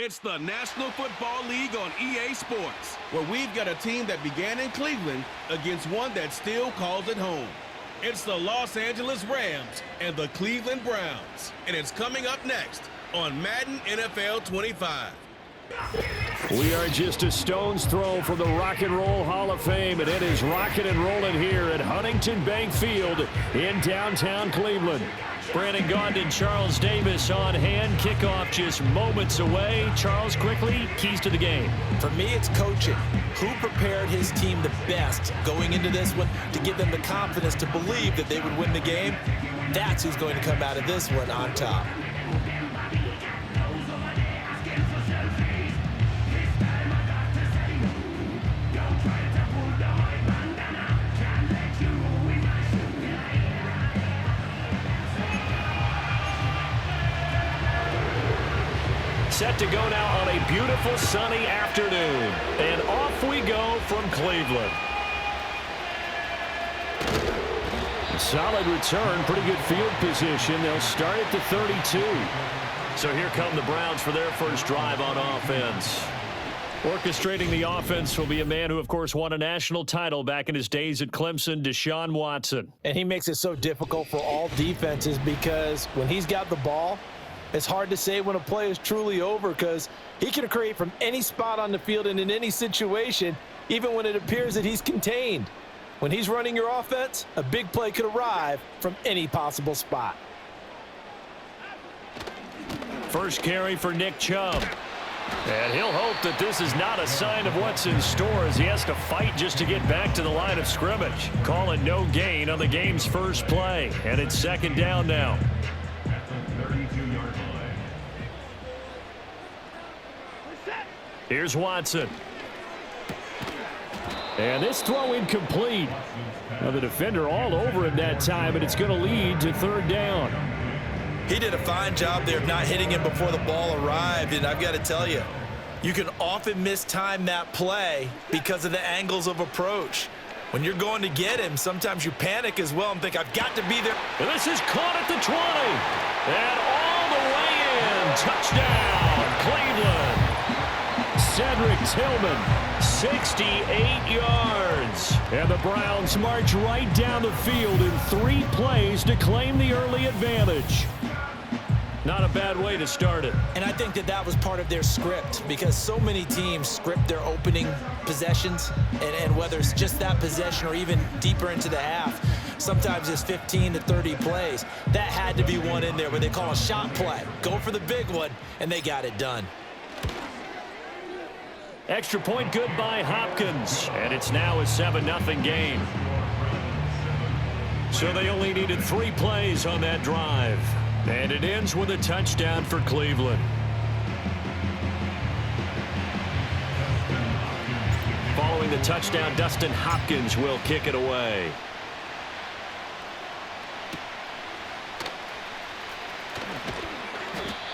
It's the National Football League on EA Sports, where we've got a team that began in Cleveland against one that still calls it home. It's the Los Angeles Rams and the Cleveland Browns, and it's coming up next on Madden NFL 25. We are just a stone's throw from the Rock and Roll Hall of Fame, and it is rocking and rolling here at Huntington Bank Field in downtown Cleveland. Brandon Gaudin, Charles Davis on hand. Kickoff just moments away. Charles, quickly, keys to the game. For me, it's coaching. Who prepared his team the best going into this one to give them the confidence to believe that they would win the game? That's who's going to come out of this one on top. Set to go now on a beautiful sunny afternoon. And off we go from Cleveland. Solid return, pretty good field position. They'll start at the 32. So here come the Browns for their first drive on offense. Orchestrating the offense will be a man who, of course, won a national title back in his days at Clemson, Deshaun Watson. And he makes it so difficult for all defenses because when he's got the ball, it's hard to say when a play is truly over because he can create from any spot on the field and in any situation, even when it appears that he's contained. When he's running your offense, a big play could arrive from any possible spot. First carry for Nick Chubb. And he'll hope that this is not a sign of what's in store as he has to fight just to get back to the line of scrimmage. Calling no gain on the game's first play. And it's second down now. Here's Watson. And this throw incomplete. Now the defender all over him that time, and it's going to lead to third down. He did a fine job there of not hitting him before the ball arrived, and I've got to tell you, you can often mistime that play because of the angles of approach. When you're going to get him, sometimes you panic as well and think, I've got to be there. And this is caught at the 20. And all the way in. Touchdown, Cleveland. Cedric Tillman, 68 yards. And the Browns march right down the field in 3 plays to claim the early advantage. Not a bad way to start it. And I think that that was part of their script because so many teams script their opening possessions, and whether it's just that possession or even deeper into the half, sometimes it's 15 to 30 plays. That had to be one in there where they call a shot play. Go for the big one, and they got it done. Extra point good by Hopkins, and it's now a 7-0 game. So they only needed 3 plays on that drive, and it ends with a touchdown for Cleveland. Following the touchdown, Dustin Hopkins will kick it away.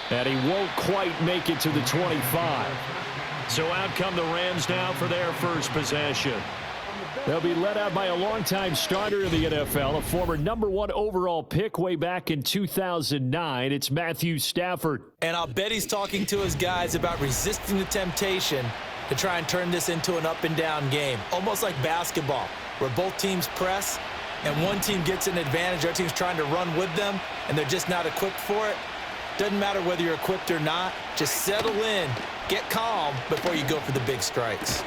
And he won't quite make it to the 25. So out come the Rams now for their first possession. They'll be led out by a longtime starter in the NFL, a former #1 overall pick way back in 2009. It's Matthew Stafford. And I'll bet he's talking to his guys about resisting the temptation to try and turn this into an up-and-down game, almost like basketball, where both teams press and one team gets an advantage, the other team's trying to run with them, and they're just not equipped for it. Doesn't matter whether you're equipped or not. Just settle in, get calm before you go for the big strikes.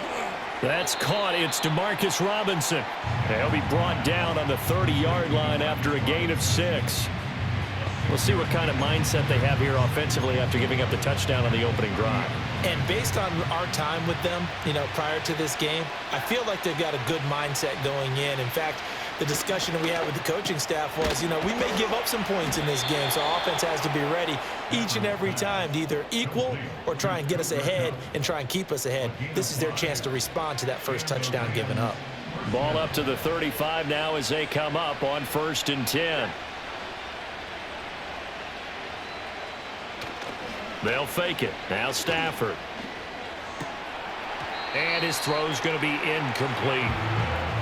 That's caught. It's Demarcus Robinson. He'll be brought down on the 30-yard line after a gain of 6. We'll see what kind of mindset they have here offensively after giving up the touchdown on the opening drive. And based on our time with them, prior to this game, I feel like they've got a good mindset going in. In fact, the discussion that we had with the coaching staff was, we may give up some points in this game, so our offense has to be ready each and every time to either equal or try and get us ahead and try and keep us ahead. This is their chance to respond to that first touchdown given up. Ball up to the 35 now as they come up on 1st and 10. They'll fake it. Now Stafford. And his throw's going to be incomplete.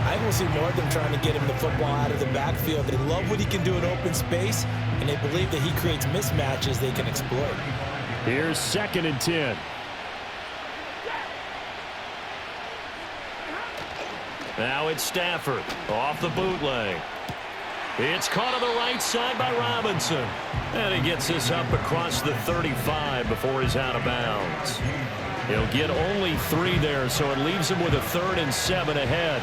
I will see more of them trying to get him the football out of the backfield. They love what he can do in open space, and they believe that he creates mismatches they can exploit. Here's 2nd and 10. Now it's Stafford off the bootleg. It's caught on the right side by Robinson. And he gets this up across the 35 before he's out of bounds. He'll get only 3 there, so it leaves him with a 3rd and 7 ahead.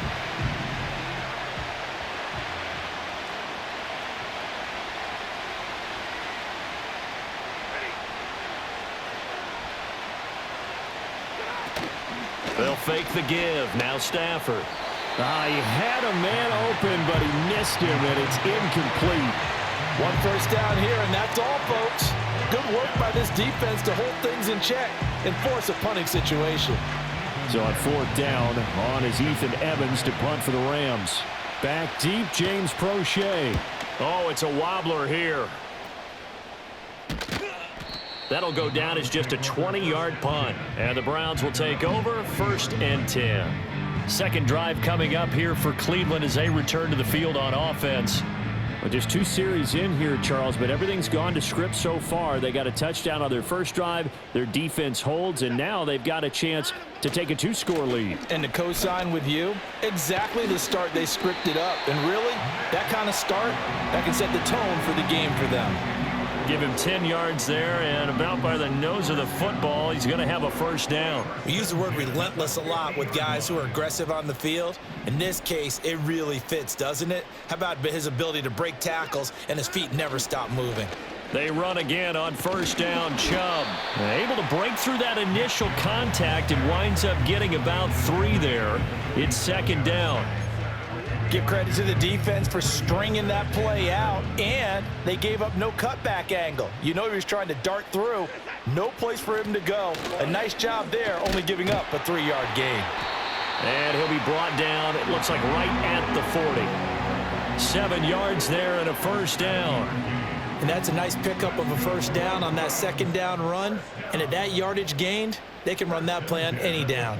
They'll fake the give. Now Stafford. He had a man open, but he missed him, and it's incomplete. 1 first down here, and that's all, folks. Good work by this defense to hold things in check and force a punting situation. So on 4th down, on is Ethan Evans to punt for the Rams. Back deep, James Prochet. Oh, it's a wobbler here. That'll go down as just a 20-yard punt. And the Browns will take over 1st and 10. Second drive coming up here for Cleveland as they return to the field on offense. Well, just 2 series in here, Charles, but everything's gone to script so far. They got a touchdown on their first drive. Their defense holds, and now they've got a chance to take a 2-score lead. And to co-sign with you, exactly the start they scripted up. And really, that kind of start, that can set the tone for the game for them. Give him 10 yards there, and about by the nose of the football, he's going to have a first down. We use the word relentless a lot with guys who are aggressive on the field. In this case, it really fits, doesn't it? How about his ability to break tackles and his feet never stop moving? They run again on first down. Chubb able to break through that initial contact and winds up getting about 3 there. It's 2nd down. Give credit to the defense for stringing that play out, and they gave up no cutback angle. You know he was trying to dart through. No place for him to go. A nice job there, only giving up a 3-yard gain. And he'll be brought down, it looks like right at the 40. 7 yards there and a first down. And that's a nice pickup of a first down on that 2nd down run. And at that yardage gained, they can run that play on any down.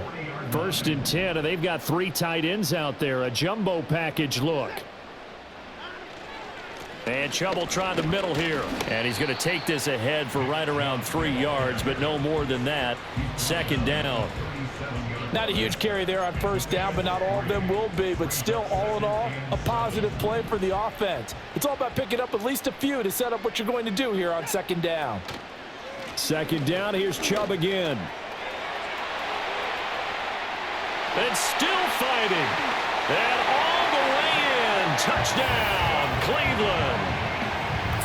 1st and 10, and they've got 3 tight ends out there. A jumbo package look. And Chubb will try the middle here. And he's going to take this ahead for right around 3 yards, but no more than that. 2nd down. Not a huge carry there on first down, but not all of them will be. But still, all in all, a positive play for the offense. It's all about picking up at least a few to set up what you're going to do here on 2nd down. 2nd down, here's Chubb again. And still fighting. And all the way in. Touchdown, Cleveland.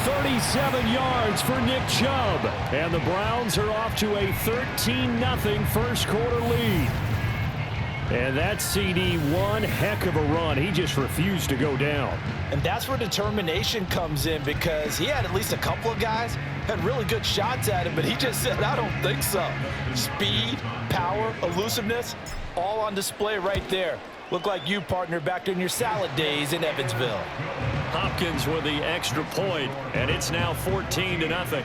37 yards for Nick Chubb. And the Browns are off to a 13-0 first quarter lead. And that CD, one heck of a run. He just refused to go down. And that's where determination comes in, because he had at least a couple of guys had really good shots at him, but he just said, I don't think so. Speed, power, elusiveness, all on display right there. Look like you, partner, back in your salad days in Evansville. Hopkins with the extra point, and it's now 14-0.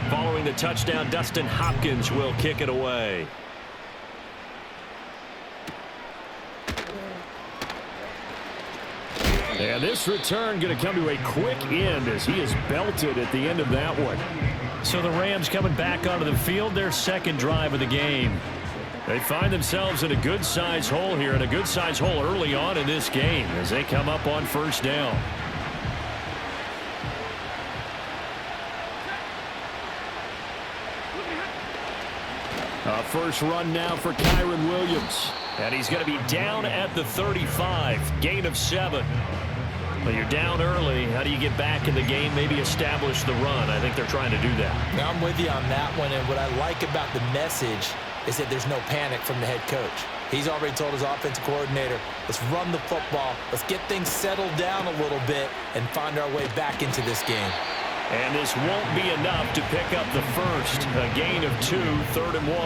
Following the touchdown, Dustin Hopkins will kick it away. And this return going to come to a quick end as he is belted at the end of that one. So the Rams coming back onto the field, their second drive of the game. They find themselves in a good-sized hole here, and a good-sized hole early on in this game as they come up on first down. First run now for Kyron Williams. And he's going to be down at the 35, gain of 7. Well, you're down early. How do you get back in the game, maybe establish the run? I think they're trying to do that. Now, I'm with you on that one, and what I like about the message is that there's no panic from the head coach. He's already told his offensive coordinator, let's run the football, let's get things settled down a little bit and find our way back into this game. And this won't be enough to pick up the first. A gain of 2, 3rd and 1.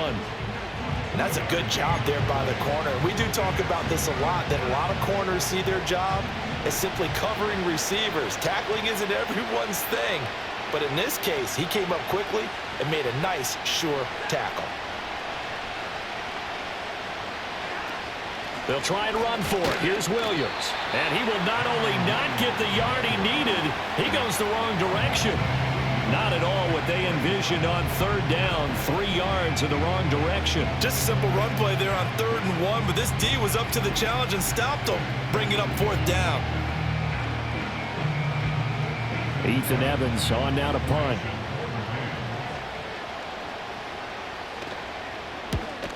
And that's a good job there by the corner. We do talk about this a lot, that a lot of corners see their job as simply covering receivers. Tackling isn't everyone's thing. But in this case, he came up quickly and made a nice, sure tackle. They'll try and run for it. Here's Williams. And he will not only not get the yard he needed, he goes the wrong direction. Not at all what they envisioned on third down. 3 yards in the wrong direction. Just a simple run play there on 3rd and 1, but this D was up to the challenge and stopped them, bringing up 4th down. Ethan Evans on now to punt.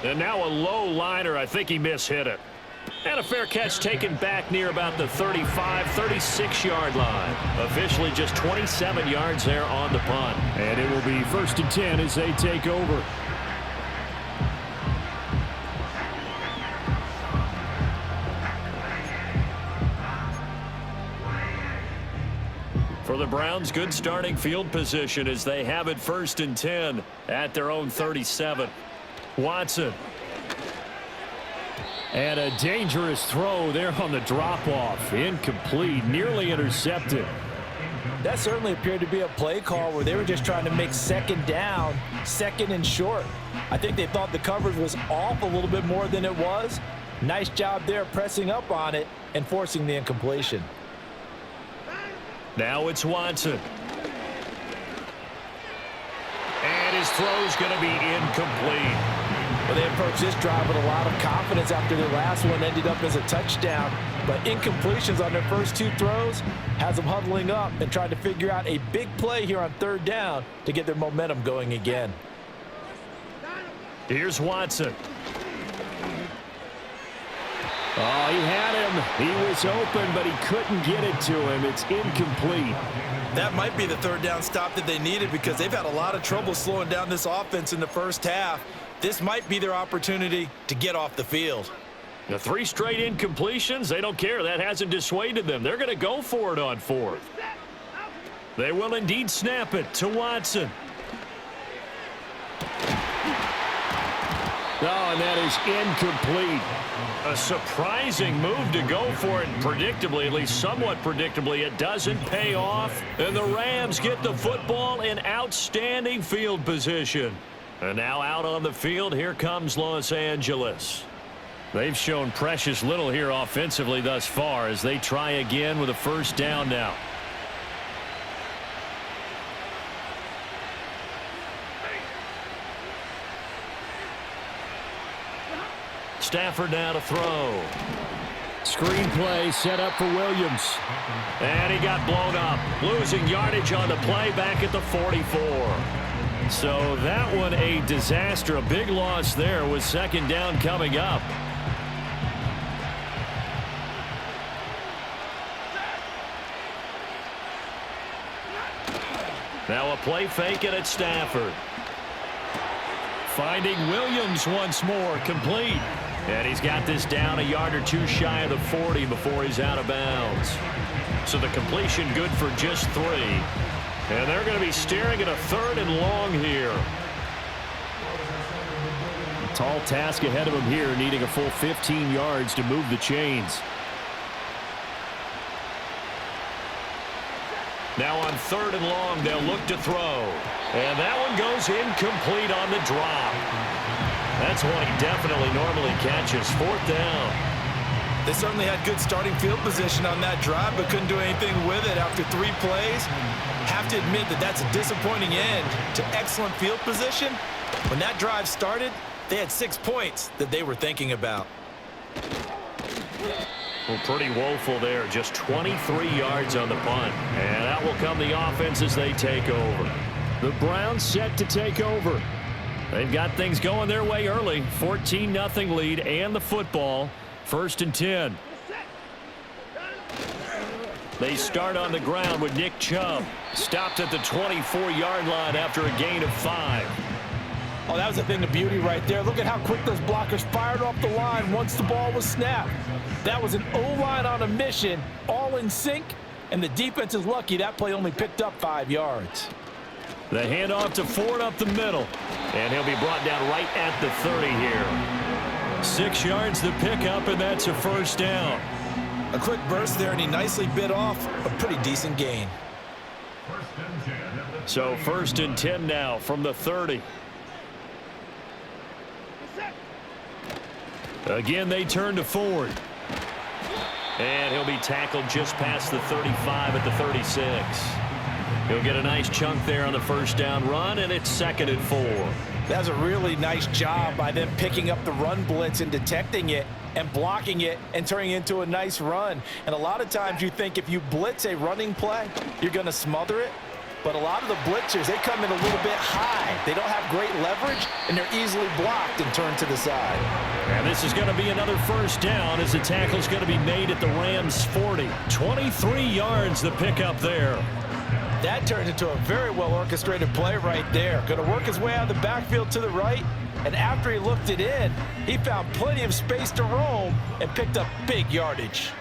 And now a low liner. I think he mishit it. And a fair catch taken back near about the 35, 36-yard line. Officially just 27 yards there on the punt. And it will be 1st and 10 as they take over. For the Browns, good starting field position as they have it 1st and 10 at their own 37. Watson. And a dangerous throw there on the drop-off. Incomplete, nearly intercepted. That certainly appeared to be a play call where they were just trying to make 2nd down, 2nd and short. I think they thought the coverage was off a little bit more than it was. Nice job there pressing up on it and forcing the incompletion. Now it's Watson. And his throw's going to be incomplete. Well, they approached this drive with a lot of confidence after their last one ended up as a touchdown. But incompletions on their first 2 throws has them huddling up and trying to figure out a big play here on 3rd down to get their momentum going again. Here's Watson. Oh, he had him. He was open, but he couldn't get it to him. It's incomplete. That might be the 3rd down stop that they needed because they've had a lot of trouble slowing down this offense in the first half. This might be their opportunity to get off the field. The 3 straight incompletions, they don't care. That hasn't dissuaded them. They're going to go for it on 4th. They will indeed snap it to Watson. Oh, and that is incomplete. A surprising move to go for it. Predictably, at least somewhat predictably, it doesn't pay off. And the Rams get the football in outstanding field position. And now out on the field, here comes Los Angeles. They've shown precious little here offensively thus far as they try again with a 1st down now. Stafford now to throw. Screenplay set up for Williams. And he got blown up. Losing yardage on the play back at the 44. So that one a disaster. A big loss there with 2nd down coming up. Now a play fake and it's Stafford. Finding Williams once more, complete. And he's got this down a yard or 2 shy of the 40 before he's out of bounds. So the completion good for just 3. And they're going to be staring at a 3rd and long here. Tall task ahead of him here, needing a full 15 yards to move the chains. Now on 3rd and long, they'll look to throw. And that one goes incomplete on the drop. That's one he definitely normally catches. 4th down. They certainly had good starting field position on that drive, but couldn't do anything with it after 3 plays. Have to admit that that's a disappointing end to excellent field position. When that drive started, they had 6 points that they were thinking about. Well, pretty woeful there. Just 23 yards on the punt. And out will come the offense as they take over. The Browns set to take over. They've got things going their way early. 14-0 lead and the football. 1st and 10. They start on the ground with Nick Chubb. Stopped at the 24-yard line after a gain of 5. Oh, that was a thing of beauty right there. Look at how quick those blockers fired off the line once the ball was snapped. That was an O-line on a mission, all in sync, and the defense is lucky that play only picked up 5 yards. The handoff to Ford up the middle, and he'll be brought down right at the 30 here. 6 yards to pick up, and that's a 1st down. A quick burst there, and he nicely bit off a pretty decent gain. So 1st and 10 now from the 30. Again, they turn to Ford. And he'll be tackled just past the 35 at the 36. He'll get a nice chunk there on the first down run, and it's 2nd and 4. That's a really nice job by them picking up the run blitz and detecting it and blocking it and turning it into a nice run. And a lot of times you think if you blitz a running play, you're going to smother it. But a lot of the blitzers, they come in a little bit high. They don't have great leverage, and they're easily blocked and turned to the side. And this is going to be another first down as the tackle's going to be made at the Rams' 40. 23 yards the pickup there. That turned into a very well-orchestrated play right there. Going to work his way out of the backfield to the right, and after he looked it in, he found plenty of space to roam and picked up big yardage.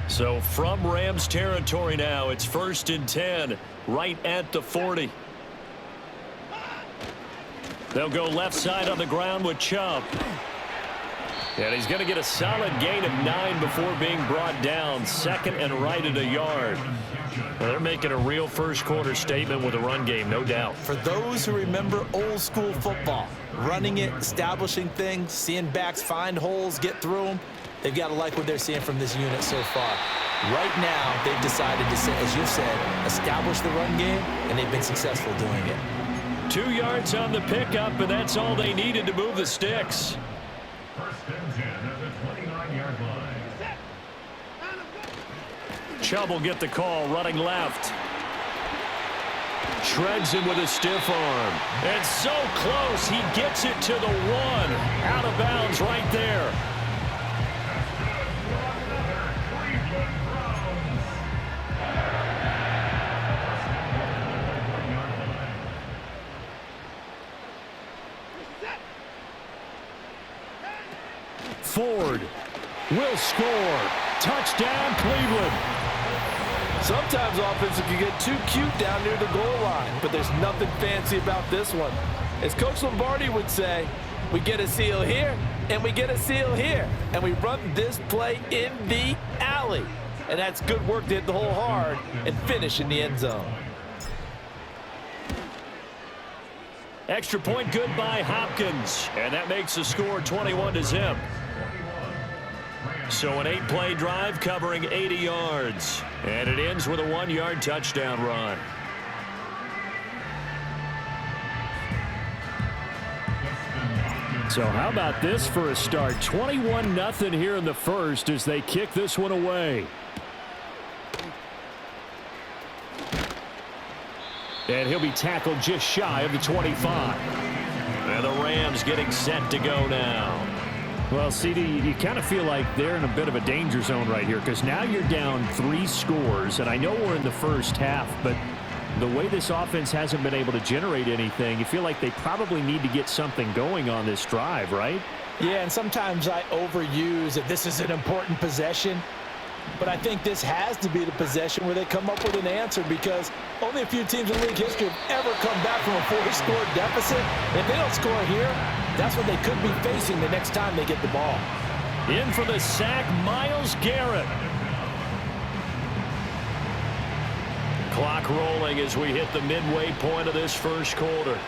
So from Rams territory now, it's 1st and 10, right at the 40. They'll go left side on the ground with Chubb. And he's going to get a solid gain of 9 before being brought down. 2nd and right at a yard. Well, they're making a real first quarter statement with a run game, no doubt. For those who remember old school football, running it, establishing things, seeing backs find holes, get through them, they've got to like what they're seeing from this unit so far. Right now, they've decided to, as you said, establish the run game, and they've been successful doing it. 2 yards on the pickup, and that's all they needed to move the sticks. 1st and 10 at the 29-yard line. Chubb will get the call, running left. Shreds him with a stiff arm. And so close, he gets it to the 1. Out of bounds right there. Ford will score. Touchdown, Cleveland. Sometimes offenses can get too cute down near the goal line, but there's nothing fancy about this one. As Coach Lombardi would say, we get a seal here, and we get a seal here, and we run this play in the alley. And that's good work to hit the hole hard and finish in the end zone. Extra point good by Hopkins, and that makes the score 21-0. So an 8-play drive covering 80 yards. And it ends with a 1-yard touchdown run. So how about this for a start? 21-0 here in the first as they kick this one away. And he'll be tackled just shy of the 25. And the Rams getting set to go now. Well, CD, you kind of feel like they're in a bit of a danger zone right here because now you're down 3 scores, and I know we're in the first half, but the way this offense hasn't been able to generate anything, you feel like they probably need to get something going on this drive, right? Yeah, and sometimes I overuse that this is an important possession, but I think this has to be the possession where they come up with an answer because only a few teams in league history have ever come back from a 4-score deficit. If they don't score here, that's what they could be facing the next time they get the ball. In for the sack, Myles Garrett. Clock rolling as we hit the midway point of this first quarter.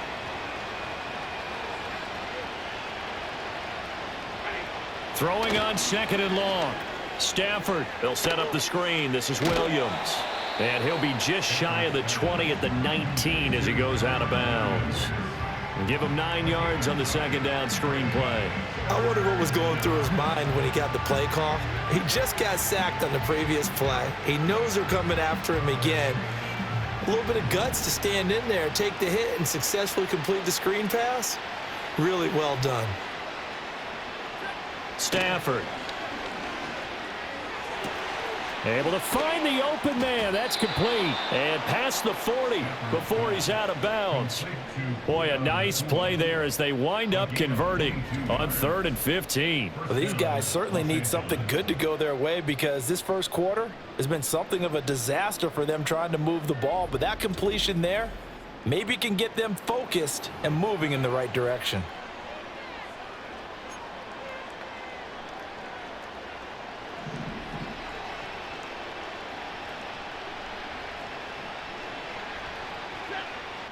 Throwing on 2nd and long. Stafford, they'll set up the screen. This is Williams. And he'll be just shy of the 20 at the 19 as he goes out of bounds. And give him 9 yards on the 2nd down screen play. I wonder what was going through his mind when he got the play call. He just got sacked on the previous play. He knows they're coming after him again. A little bit of guts to stand in there, take the hit, and successfully complete the screen pass. Really well done. Stafford. Able to find the open man. That's complete. And past the 40 before he's out of bounds. Boy, a nice play there as they wind up converting on 3rd and 15. Well, these guys certainly need something good to go their way because this first quarter has been something of a disaster for them trying to move the ball. But that completion there maybe can get them focused and moving in the right direction.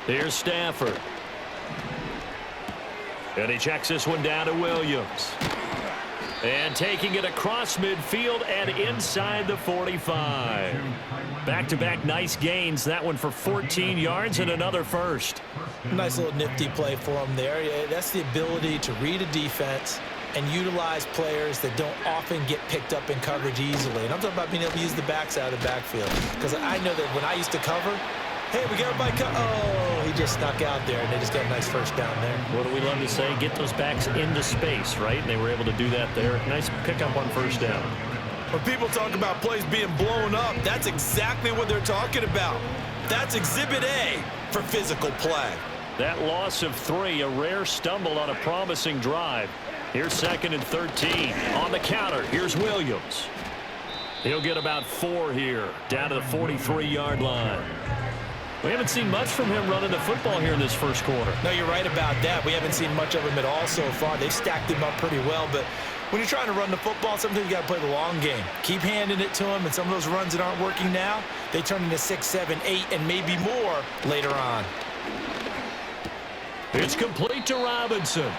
Here's Stafford. And he checks this one down to Williams. And taking it across midfield and inside the 45. Back-to-back nice gains. That one for 14 yards and another first. Nice little nifty play for him there. Yeah, that's the ability to read a defense and utilize players that don't often get picked up in coverage easily. And I'm talking about being able to use the backside of the backfield. Because I know that when I used to cover, hey, we got everybody oh, he just snuck out there, and they just got a nice first down there. What do we love to say? Get those backs into space, right? And they were able to do that there. Nice pickup on first down. When people talk about plays being blown up, that's exactly what they're talking about. That's Exhibit A for physical play. That loss of 3, a rare stumble on a promising drive. Here's 2nd and 13. On the counter, here's Williams. He'll get about 4 here, down to the 43-yard line. We haven't seen much from him running the football here in this first quarter. No, you're right about that. We haven't seen much of him at all so far. They've stacked him up pretty well, but when you're trying to run the football, sometimes you got to play the long game. Keep handing it to him, and some of those runs that aren't working now, they turn into 6, 7, 8, and maybe more later on. It's complete to Robinson.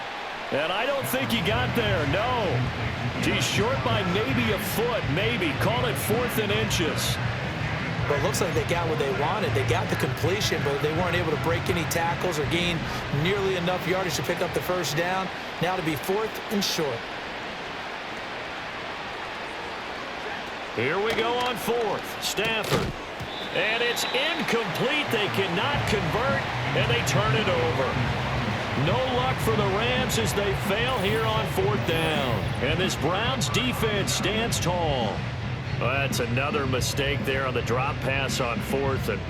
And I don't think he got there, no. He's short by maybe a foot, maybe. Call it 4th and inches. But it looks like they got what they wanted. They got the completion, but they weren't able to break any tackles or gain nearly enough yardage to pick up the first down. Now to be 4th and short. Here we go on 4th. Stafford. And it's incomplete. They cannot convert, and they turn it over. No luck for the Rams as they fail here on 4th down. And this Browns defense stands tall. Well, that's another mistake there on the drop pass on 4th, and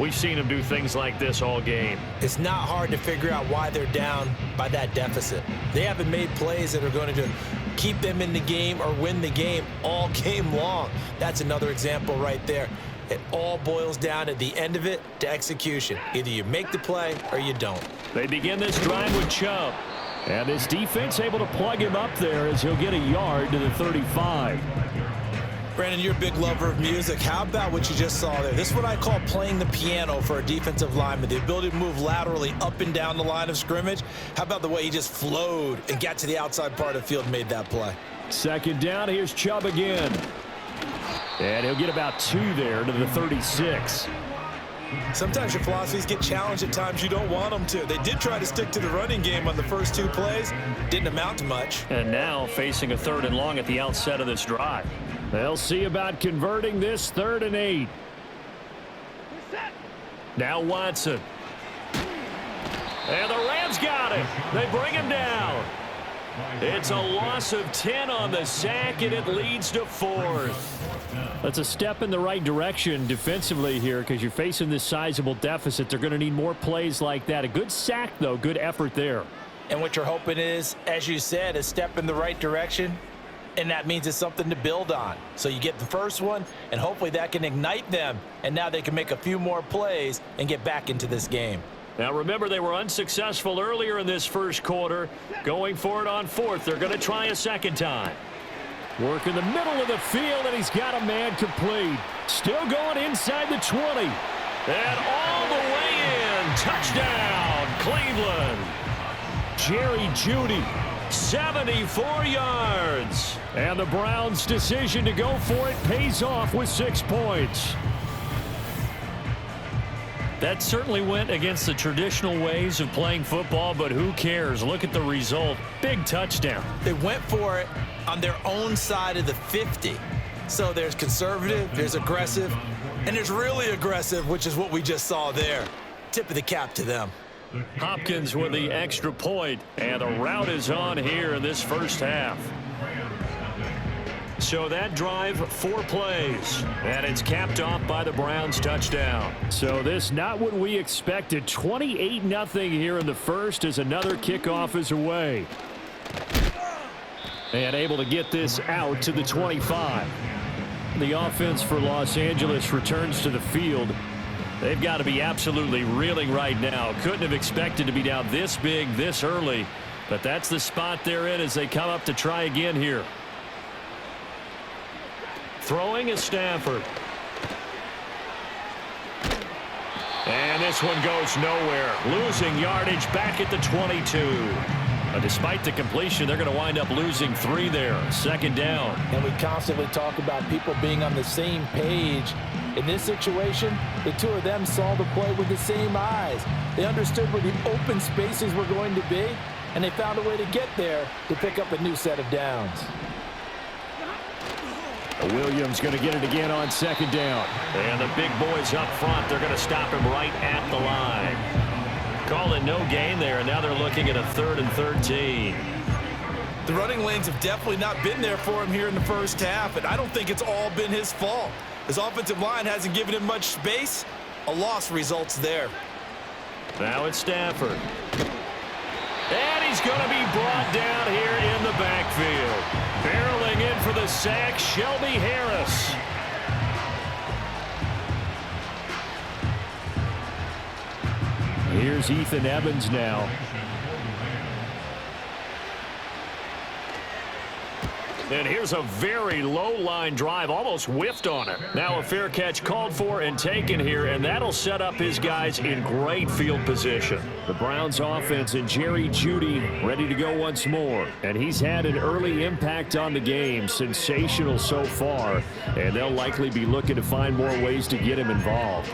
we've seen them do things like this all game. It's not hard to figure out why they're down by that deficit. They haven't made plays that are going to keep them in the game or win the game all game long. That's another example right there. It all boils down at the end of it to execution. Either you make the play or you don't. They begin this drive with Chubb. And this defense able to plug him up there as he'll get a yard to the 35. Brandon, you're a big lover of music. How about what you just saw there? This is what I call playing the piano for a defensive lineman. The ability to move laterally up and down the line of scrimmage. How about the way he just flowed and got to the outside part of the field and made that play? 2nd down, here's Chubb again. And he'll get about 2 there to the 36. Sometimes your philosophies get challenged at times you don't want them to. They did try to stick to the running game on the first 2 plays. Didn't amount to much. And now facing a 3rd and long at the outset of this drive. They'll see about converting this 3rd and 8. Now Watson. And the Rams got him. They bring him down. It's a loss of 10 on the sack, and it leads to 4th. That's a step in the right direction defensively here because you're facing this sizable deficit. They're going to need more plays like that. A good sack, though. Good effort there. And what you're hoping is, as you said, a step in the right direction, and that means it's something to build on. So you get the first one, and hopefully that can ignite them, and now they can make a few more plays and get back into this game. Now remember, they were unsuccessful earlier in this first quarter. Going for it on 4th. They're going to try a 2nd time. Work in the middle of the field, and he's got a man complete. Still going inside the 20. And all the way in. Touchdown, Cleveland. Jerry Jeudy. 74 yards. And the Browns' decision to go for it pays off with 6 points. That certainly went against the traditional ways of playing football, but who cares? Look at the result. Big touchdown. They went for it on their own side of the 50. So there's conservative, there's aggressive, and there's really aggressive, which is what we just saw there. Tip of the cap to them. Hopkins with the extra point, and the route is on here in this first half. So that drive, 4 plays, and it's capped off by the Browns touchdown. So this not what we expected. 28-0 here in the first as another kickoff is away. And able to get this out to the 25. The offense for Los Angeles returns to the field. They've got to be absolutely reeling right now. Couldn't have expected to be down this big this early, but that's the spot they're in as they come up to try again here. Throwing is Stafford. And this one goes nowhere. Losing yardage back at the 22. Despite the completion, they're going to wind up losing 3 there. 2nd down. And we constantly talk about people being on the same page. In this situation, the two of them saw the play with the same eyes. They understood where the open spaces were going to be, and they found a way to get there to pick up a new set of downs. Williams going to get it again on 2nd down. And the big boys up front, they're going to stop him right at the line. Calling no gain there, and now they're looking at a 3rd and 13. The running lanes have definitely not been there for him here in the first half, and I don't think it's all been his fault. His offensive line hasn't given him much space. A loss results there. Now it's Stafford. And he's going to be brought down here in the backfield. Barreling in for the sack, Shelby Harris. Here's Ethan Evans now. And here's a very low line drive, almost whiffed on it. Now a fair catch called for and taken here, and that'll set up his guys in great field position. The Browns offense and Jerry Jeudy ready to go once more. And he's had an early impact on the game. Sensational so far. And they'll likely be looking to find more ways to get him involved.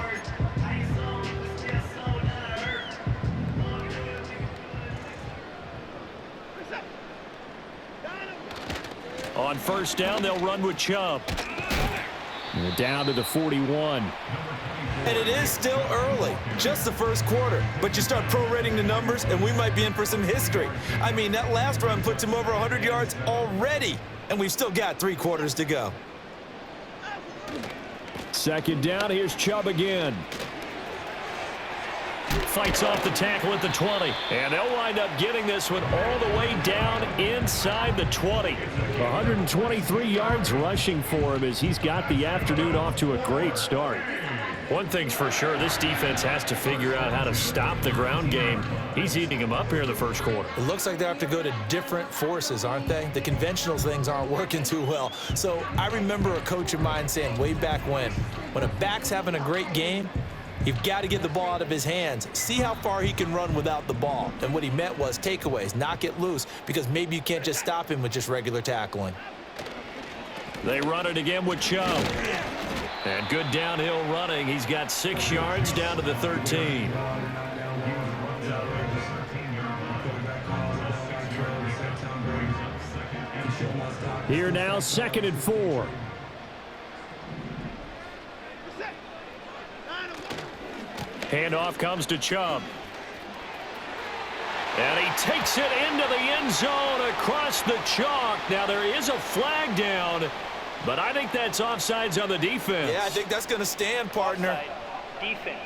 On 1st down, they'll run with Chubb. We're down to the 41. And it is still early, just the first quarter. But you start prorating the numbers, and we might be in for some history. I mean, that last run puts him over 100 yards already, and we've still got 3 quarters to go. 2nd down, here's Chubb again. Fights off the tackle at the 20. And they'll wind up getting this one all the way down inside the 20. 123 yards rushing for him as he's got the afternoon off to a great start. One thing's for sure, this defense has to figure out how to stop the ground game. He's eating them up here in the first quarter. It looks like they have to go to different forces, aren't they? The conventional things aren't working too well. So I remember a coach of mine saying way back when a back's having a great game, you've got to get the ball out of his hands. See how far he can run without the ball. And what he meant was takeaways, knock it loose, because maybe you can't just stop him with just regular tackling. They run it again with Chubb. And good downhill running. He's got 6 yards down to the 13. Here now, 2nd and 4. Handoff comes to Chubb. And he takes it into the end zone across the chalk. Now there is a flag down, but I think that's offsides on the defense. Yeah, I think that's going to stand, partner. Defense.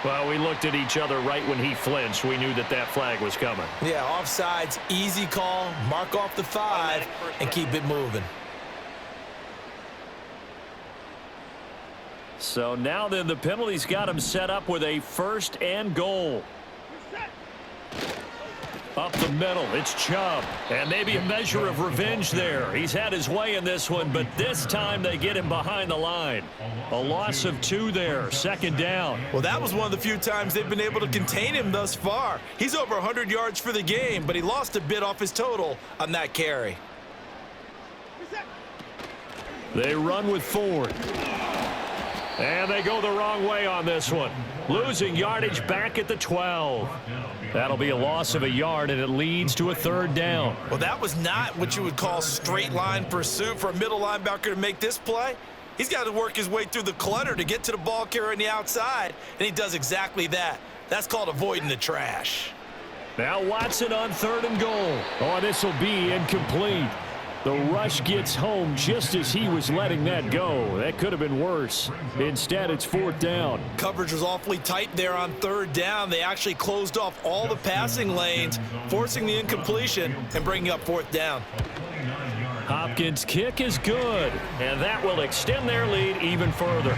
Well, we looked at each other right when he flinched. We knew that flag was coming. Yeah, offsides, easy call, mark off the 5, and keep it moving. So now then the penalty's got him set up with a 1st and goal. Up the middle, it's Chubb. And maybe a measure of revenge there. He's had his way in this one, but this time they get him behind the line. A loss of 2 there, 2nd down. Well, that was one of the few times they've been able to contain him thus far. He's over 100 yards for the game, but he lost a bit off his total on that carry. They run with Ford. And they go the wrong way on this one. Losing yardage back at the 12. That'll be a loss of a yard, and it leads to a 3rd down. Well, that was not what you would call straight line pursuit for a middle linebacker to make this play. He's got to work his way through the clutter to get to the ball carrier on the outside, and he does exactly that. That's called avoiding the trash. Now Watson on 3rd and goal. Oh, this will be incomplete. The rush gets home just as he was letting that go. That could have been worse. Instead, it's 4th down. Coverage was awfully tight there on 3rd down. They actually closed off all the passing lanes, forcing the incompletion and bringing up 4th down. Hopkins' kick is good, and that will extend their lead even further.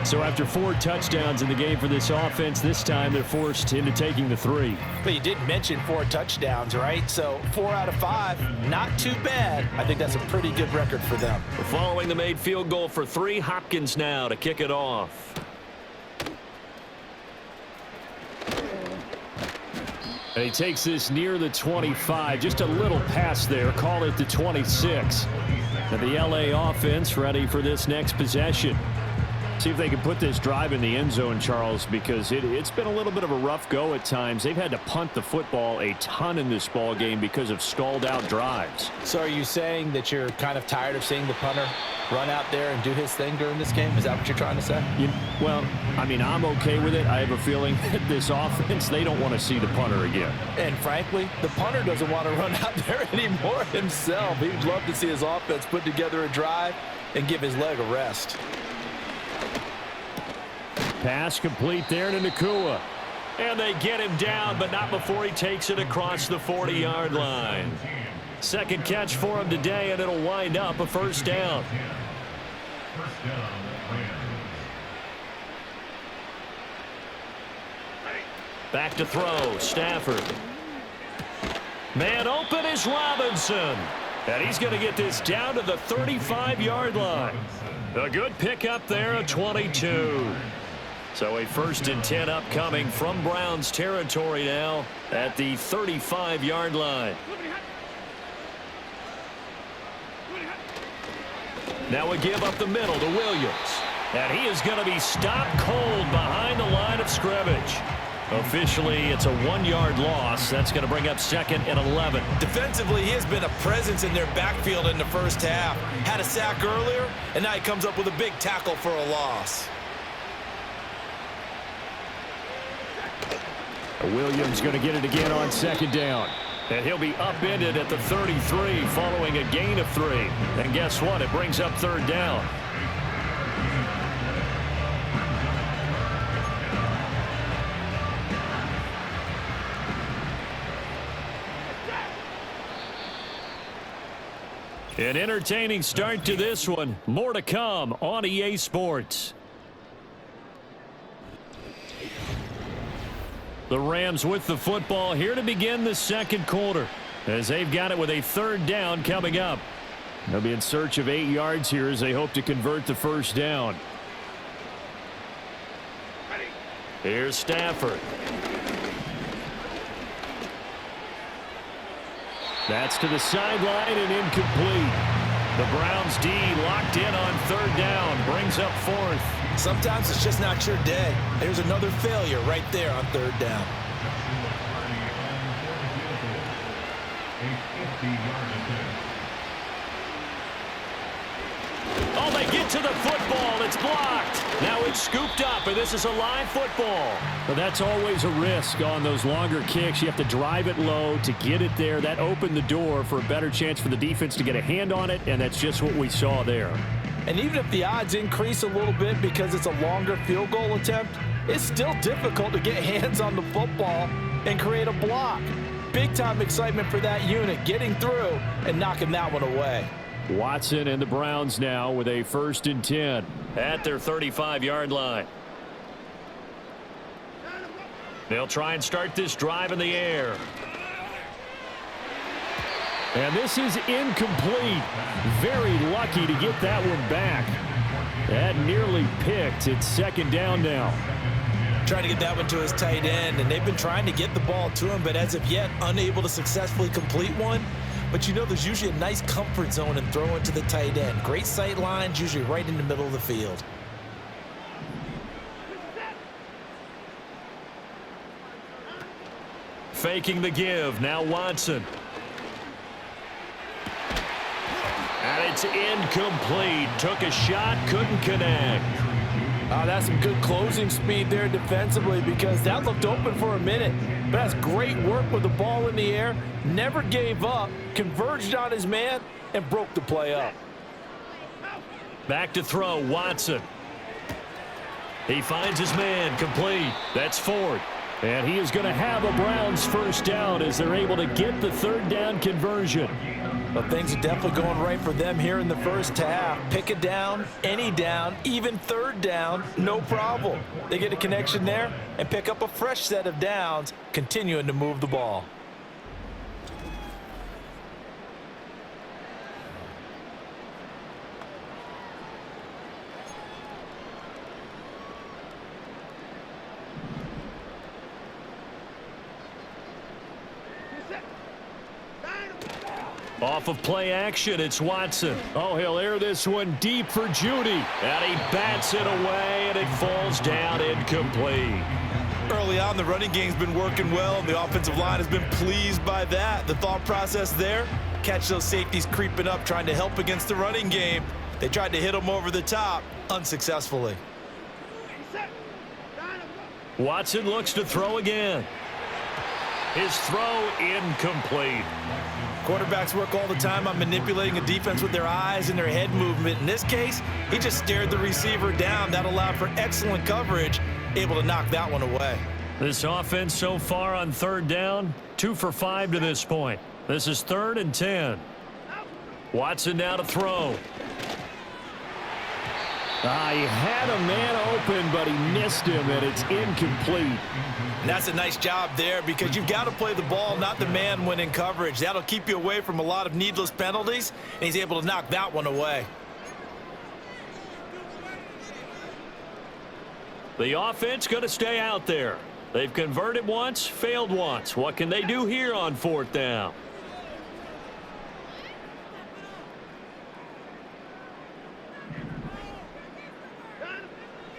So after 4 touchdowns in the game for this offense, this time they're forced into taking the 3. But you did mention 4 touchdowns, right? So 4 out of 5, not too bad. I think that's a pretty good record for them. Following the made field goal for 3, Hopkins now to kick it off. And he takes this near the 25. Just a little pass there. Call it the 26. And the LA offense ready for this next possession. See if they can put this drive in the end zone, Charles, because it's been a little bit of a rough go at times. They've had to punt the football a ton in this ball game because of stalled out drives. So are you saying that you're kind of tired of seeing the punter run out there and do his thing during this game? Is that what you're trying to say? Well, I mean, I'm okay with it. I have a feeling that this offense, they don't want to see the punter again. And frankly, the punter doesn't want to run out there anymore himself. He'd love to see his offense put together a drive and give his leg a rest. Pass complete there to Nakua. And they get him down, but not before he takes it across the 40-yard line. Second catch for him today, and it'll wind up a first down. First down, Rams. Back to throw, Stafford. Man open is Robinson. And he's going to get this down to the 35-yard line. A good pickup there, a 22. So a 1st and 10 upcoming from Browns territory now at the 35-yard line. Now a give up the middle to Williams. And he is going to be stopped cold behind the line of scrimmage. Officially, it's a 1-yard loss. That's going to bring up 2nd and 11. Defensively, he has been a presence in their backfield in the first half. Had a sack earlier, and now he comes up with a big tackle for a loss. Williams going to get it again on 2nd down. And he'll be upended at the 33 following a gain of 3. And guess what? It brings up 3rd down. An entertaining start to this one. More to come on EA Sports. The Rams with the football here to begin the second quarter as they've got it with a 3rd down coming up. They'll be in search of 8 yards here as they hope to convert the first down. Here's Stafford. That's to the sideline and incomplete. The Browns D locked in on 3rd down, brings up 4th. Sometimes it's just not your day. There's another failure right there on 3rd down. Oh, they get to the football. It's blocked. Now it's scooped up, and this is a live football. But that's always a risk on those longer kicks. You have to drive it low to get it there. That opened the door for a better chance for the defense to get a hand on it, and that's just what we saw there. And even if the odds increase a little bit because it's a longer field goal attempt, it's still difficult to get hands on the football and create a block. Big-time excitement for that unit, getting through and knocking that one away. Watson and the Browns now with a 1st and 10. At their 35-yard line. They'll try and start this drive in the air. And this is incomplete. Very lucky to get that one back. That nearly picked. It's 2nd down now. Trying to get that one to his tight end, and they've been trying to get the ball to him, but as of yet, unable to successfully complete one. But you know there's usually a nice comfort zone in throwing to the tight end. Great sight lines, usually right in the middle of the field. Faking the give. Now Watson. And it's incomplete. Took a shot, couldn't connect. That's some good closing speed there defensively because that looked open for a minute. But that's great work with the ball in the air. Never gave up, converged on his man, and broke the play up. Back to throw, Watson. He finds his man, complete. That's Ford. And he is going to have a Browns first down as they're able to get the 3rd down conversion. But things are definitely going right for them here in the first half. Pick a down, any down, even 3rd down, no problem. They get a connection there and pick up a fresh set of downs, continuing to move the ball. Off of play action, it's Watson. Oh, he'll air this one deep for Judy. And he bats it away, and it falls down incomplete. Early on, the running game's been working well, and the offensive line has been pleased by that. The thought process there, catch those safeties creeping up, trying to help against the running game. They tried to hit them over the top, unsuccessfully. Watson looks to throw again. His throw incomplete. Quarterbacks work all the time on manipulating a defense with their eyes and their head movement. In this case, he just stared the receiver down. That allowed for excellent coverage, able to knock that one away. This offense so far on third down, 2 for 5 to this point. This is 3rd and 10. Watson now to throw. He had a man open, but he missed him, and it's incomplete. And that's a nice job there because you've got to play the ball, not the man when in coverage. That'll keep you away from a lot of needless penalties, and he's able to knock that one away. The offense going to stay out there. They've converted once, failed once. What can they do here on 4th down?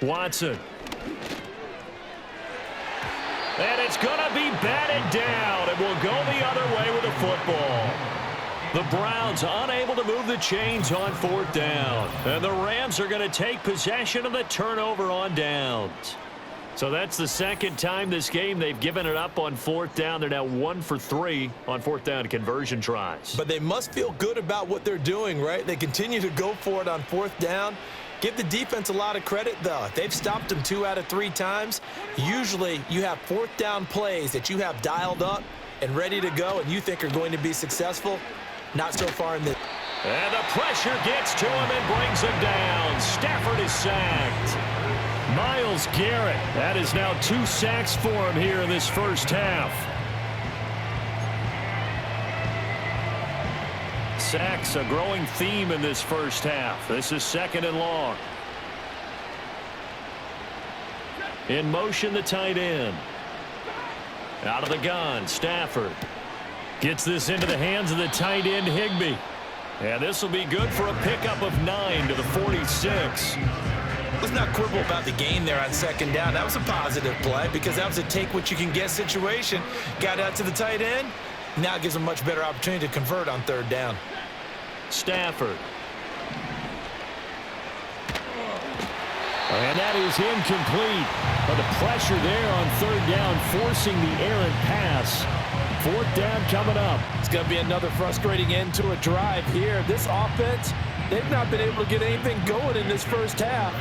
Watson. And it's going to be batted down. It will go the other way with the football. The Browns unable to move the chains on 4th down. And the Rams are going to take possession of the turnover on downs. So that's the second time this game they've given it up on 4th down. They're now 1 for 3 on 4th down conversion tries. But they must feel good about what they're doing, right? They continue to go for it on 4th down. Give the defense a lot of credit, though. They've stopped them 2 out of 3 times. Usually, you have 4th down plays that you have dialed up and ready to go and you think are going to be successful. Not so far in this. And the pressure gets to him and brings him down. Stafford is sacked. Myles Garrett. That is now 2 sacks for him here in this first half. Sacks, a growing theme in this first half. This is 2nd and long. In motion, the tight end. Out of the gun, Stafford. Gets this into the hands of the tight end, Higbee. And this will be good for a pickup of 9 to the 46. Let's not quibble about the gain there on 2nd down. That was a positive play because that was a take-what-you-can-get situation. Got out to the tight end. Now it gives them a much better opportunity to convert on 3rd down. Stafford. And that is incomplete. But the pressure there on 3rd down, forcing the errant pass. 4th down coming up. It's going to be another frustrating end to a drive here. This offense, they've not been able to get anything going in this first half.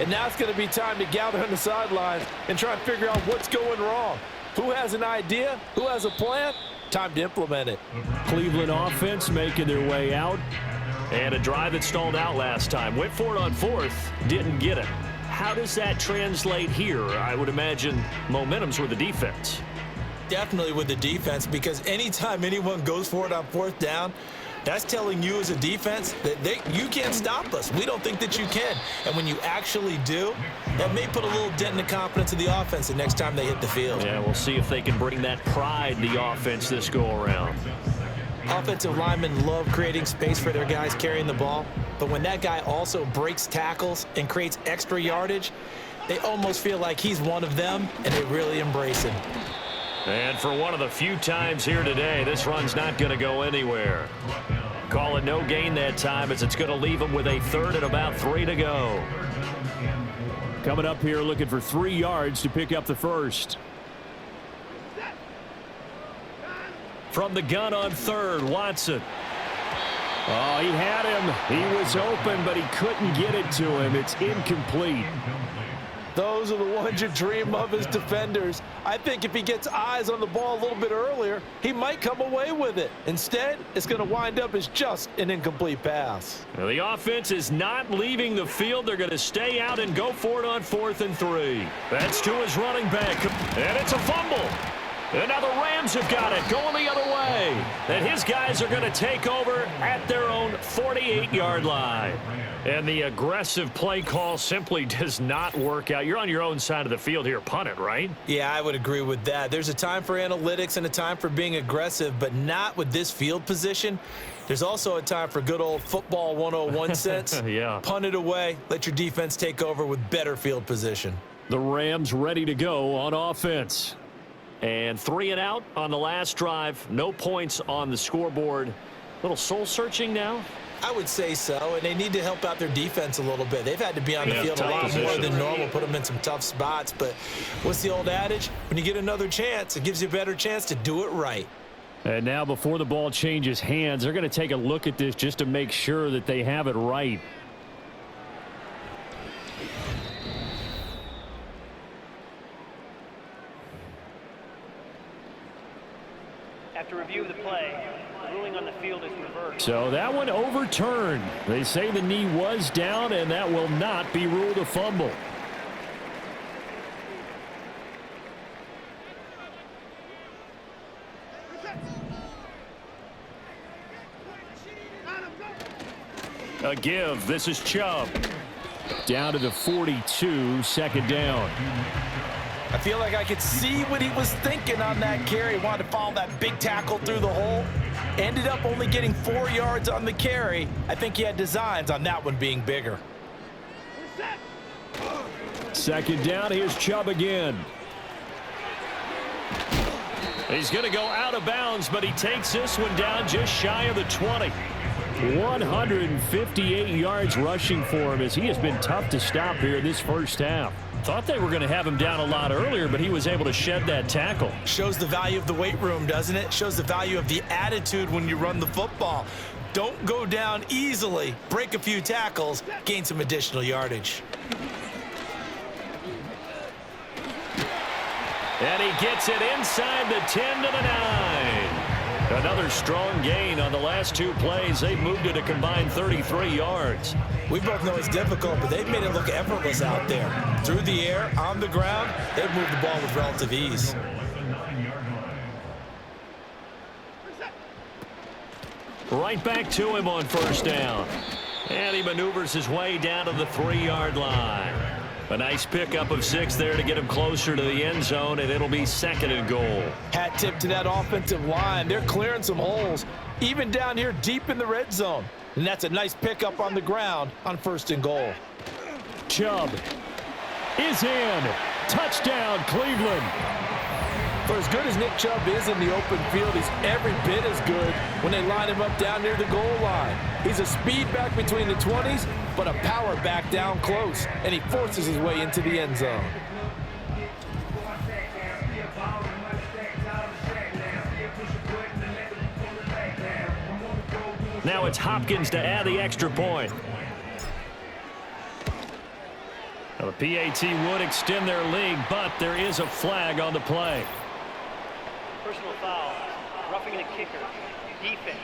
And now it's going to be time to gather on the sidelines and try and figure out what's going wrong. Who has an idea? Who has a plan? Time to implement it. Cleveland offense making their way out. And a drive that stalled out last time. Went for it on 4th. Didn't get it. How does that translate here? I would imagine momentum's with the defense. Definitely with the defense, because anytime anyone goes for it on 4th down, that's telling you as a defense that you can't stop us. We don't think that you can. And when you actually do, that may put a little dent in the confidence of the offense the next time they hit the field. Yeah, we'll see if they can bring that pride to the offense this go-around. Offensive linemen love creating space for their guys carrying the ball. But when that guy also breaks tackles and creates extra yardage, they almost feel like he's one of them, and they really embrace him. And for one of the few times here today, this run's not going to go anywhere. Call it no gain that time as it's going to leave them with a 3rd and about 3 to go. Coming up here looking for 3 yards to pick up the first. From the gun on 3rd, Watson. Oh, he had him. He was open, but he couldn't get it to him. It's incomplete. Those are the ones you dream of as defenders. I think if he gets eyes on the ball a little bit earlier, he might come away with it. Instead, it's going to wind up as just an incomplete pass. Now, the offense is not leaving the field. They're going to stay out and go for it on 4th and 3. That's to his running back. And it's a fumble. And now the Rams have got it, going the other way. And his guys are going to take over at their own 48-yard line. And the aggressive play call simply does not work out. You're on your own side of the field here, punt it, right? Yeah, I would agree with that. There's a time for analytics and a time for being aggressive, but not with this field position. There's also a time for good old football 101 sense. Yeah. Punt it away, let your defense take over with better field position. The Rams ready to go on offense. And 3 and out on the last drive. No points on the scoreboard. Little soul-searching now? I would say so, and they need to help out their defense a little bit. They've had to be on the field a lot position. more than normal, put them in some tough spots. But what's the old adage? When you get another chance, it gives you a better chance to do it right. And now before the ball changes hands, they're going to take a look at this just to make sure that they have it right. After review of the play, ruling on the field is reversed. So that one overturned. They say the knee was down, and that will not be ruled a fumble. A give. This is Chubb. Down to the 42, second down. I feel like I could see what he was thinking on that carry. Wanted to follow that big tackle through the hole. Ended up only getting 4 yards on the carry. I think he had designs on that one being bigger. Second down. Here's Chubb again. He's going to go out of bounds, but he takes this one down just shy of the 20. 158 yards rushing for him as he has been tough to stop here this first half. Thought they were going to have him down a lot earlier, but he was able to shed that tackle. Shows the value of the weight room, doesn't it? Shows the value of the attitude when you run the football. Don't go down easily. Break a few tackles, gain some additional yardage. And he gets it inside the 10 to the 9. Another strong gain on the last 2 plays. They've moved it a combined 33 yards. We both know it's difficult, but they've made it look effortless out there. Through the air, on the ground, they've moved the ball with relative ease. Right back to him on first down. And he maneuvers his way down to the 3-yard line. A nice pickup of 6 there to get him closer to the end zone, and it'll be 2nd and goal. Hat tip to that offensive line. They're clearing some holes, even down here deep in the red zone. And that's a nice pickup on the ground on 1st and goal. Chubb is in. Touchdown, Cleveland. For as good as Nick Chubb is in the open field, he's every bit as good when they line him up down near the goal line. He's a speed back between the 20s, but a power back down close, and he forces his way into the end zone. Now it's Hopkins to add the extra point. Now the PAT would extend their lead, but there is a flag on the play. Personal foul, roughing the kicker, defense.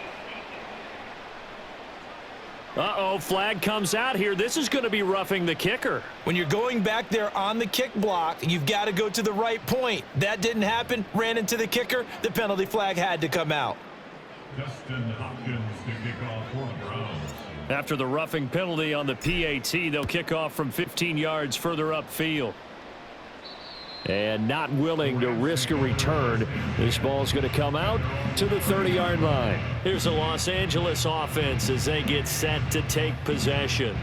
Uh-oh, flag comes out here. This is going to be roughing the kicker. When you're going back there on the kick block, you've got to go to the right point. That didn't happen, ran into the kicker. The penalty flag had to come out. Justin Hopkins to kick off for the Browns. After the roughing penalty on the PAT, they'll kick off from 15 yards further upfield. And not willing to risk a return. This ball's going to come out to the 30-yard line. Here's the Los Angeles offense as they get set to take possession.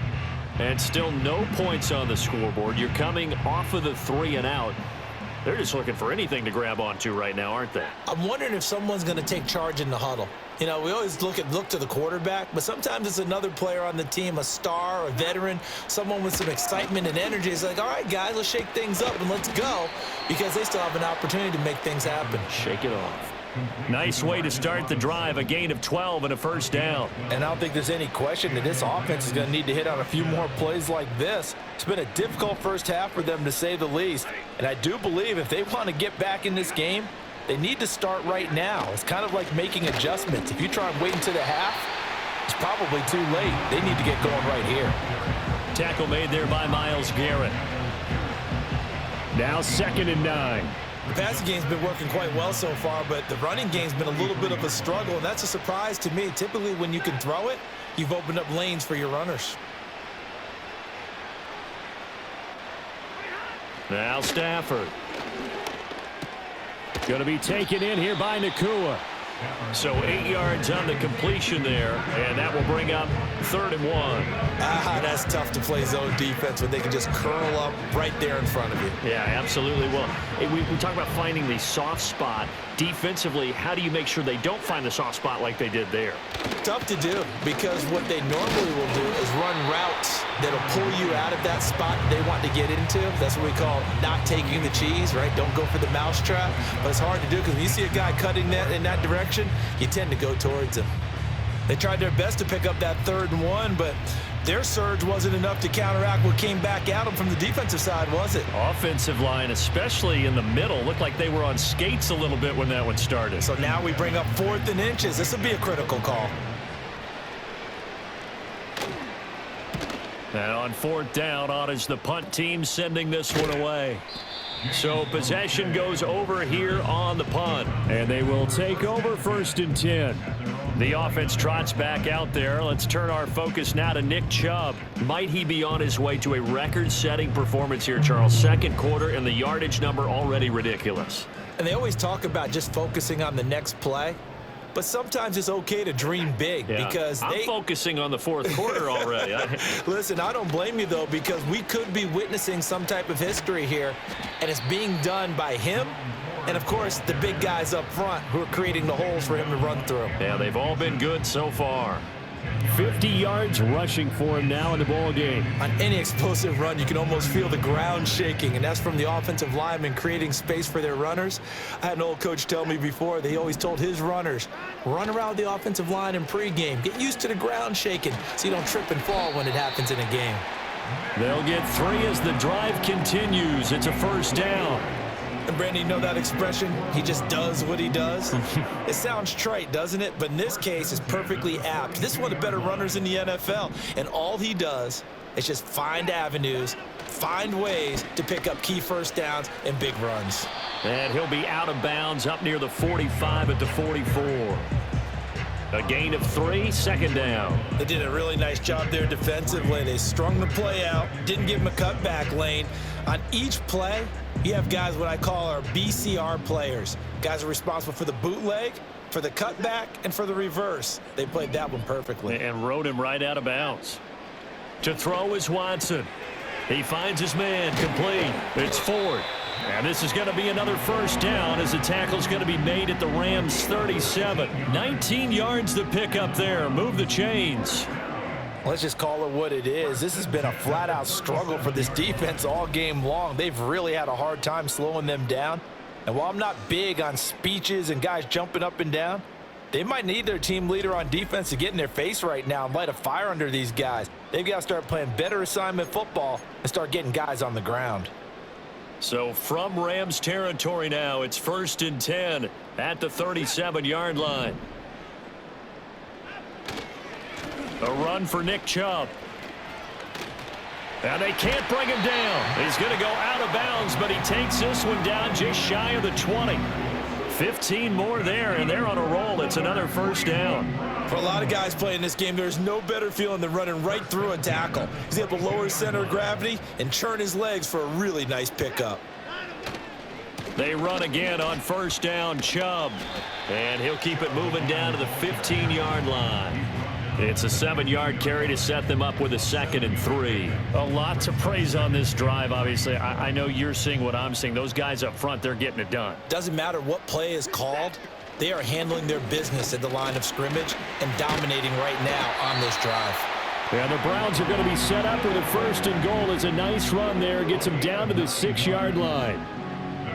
And still no points on the scoreboard. You're coming off of the 3 and out. They're just looking for anything to grab onto right now, aren't they? I'm wondering if someone's going to take charge in the huddle. You know, we always look to the quarterback, but sometimes it's another player on the team, a star, a veteran, someone with some excitement and energy. It's like, all right, guys, let's shake things up and let's go, because they still have an opportunity to make things happen. Shake it off. Nice way to start the drive, a gain of 12 and a first down. And I don't think there's any question that this offense is going to need to hit on a few more plays like this. It's been a difficult first half for them, to say the least. And I do believe if they want to get back in this game, they need to start right now. It's kind of like making adjustments. If you try and wait until the half, it's probably too late. They need to get going right here. Tackle made there by Myles Garrett. Now 2nd and 9. The passing game's been working quite well so far, but the running game's been a little bit of a struggle, and that's a surprise to me. Typically, when you can throw it, you've opened up lanes for your runners. Now Stafford. Going to be taken in here by Nakua. So 8 yards on the completion there, and that will bring up 3rd and 1. That's tough to play zone defense when they can just curl up right there in front of you. Yeah, absolutely. Well, we talk about finding the soft spot. Defensively, how do you make sure they don't find the soft spot like they did there? Tough to do, because what they normally will do is run routes that'll pull you out of that spot they want to get into. That's what we call not taking the cheese, right? Don't go for the mousetrap. But it's hard to do because when you see a guy cutting that in that direction, you tend to go towards him. They tried their best to pick up that 3rd and 1, but their surge wasn't enough to counteract what came back at them from the defensive side, was it? Offensive line, especially in the middle, looked like they were on skates a little bit when that one started. So now we bring up 4th and inches. This will be a critical call. And on 4th down, on is the punt team sending this one away. So possession goes over here on the punt. And they will take over 1st and 10. The offense trots back out there. Let's turn our focus now to Nick Chubb. Might he be on his way to a record-setting performance here, Charles? 2nd quarter, and the yardage number already ridiculous. And they always talk about just focusing on the next play. But sometimes it's okay to dream big, because I'm focusing on the 4th quarter already. Listen, I don't blame you, though, because we could be witnessing some type of history here, and it's being done by him and, of course, the big guys up front who are creating the holes for him to run through. Yeah, they've all been good so far. 50 yards rushing for him now in the ball game. On any explosive run, you can almost feel the ground shaking, and that's from the offensive linemen creating space for their runners. I had an old coach tell me before, they always told his runners, run around the offensive line in pregame. Get used to the ground shaking so you don't trip and fall when it happens in a game. They'll get 3 as the drive continues. It's a 1st down. And Brandon, you know that expression? He just does what he does? It sounds trite, doesn't it? But in this case, it's perfectly apt. This is one of the better runners in the NFL. And all he does is just find avenues, find ways to pick up key 1st downs and big runs. And he'll be out of bounds up near the 45 at the 44. A gain of 3, 2nd down. They did a really nice job there defensively. They strung the play out, didn't give him a cutback lane. On each play, you have guys what I call our BCR players. Guys are responsible for the bootleg, for the cutback, and for the reverse. They played that one perfectly. And rode him right out of bounds. To throw is Watson. He finds his man complete. It's Ford. And this is going to be another 1st down as the tackle's going to be made at the Rams 37. 19 yards to pick up there. Move the chains. Let's just call it what it is. This has been a flat-out struggle for this defense all game long. They've really had a hard time slowing them down. And while I'm not big on speeches and guys jumping up and down, they might need their team leader on defense to get in their face right now and light a fire under these guys. They've got to start playing better assignment football and start getting guys on the ground. So from Rams territory now, it's 1st and 10 at the 37-yard line. A run for Nick Chubb. And they can't bring him down. He's going to go out of bounds, but he takes this one down just shy of the 20. 15 more there, and they're on a roll. It's another 1st down. For a lot of guys playing this game, there's no better feeling than running right through a tackle. He's able to lower his center of gravity and churn his legs for a really nice pickup. They run again on 1st down, Chubb. And he'll keep it moving down to the 15-yard line. It's a 7-yard carry to set them up with a 2nd and 3. A lot to praise on this drive, obviously. I know you're seeing what I'm seeing. Those guys up front, they're getting it done. Doesn't matter what play is called. They are handling their business at the line of scrimmage and dominating right now on this drive. And the Browns are going to be set up with a 1st and goal. It's a nice run there. Gets them down to the 6-yard line.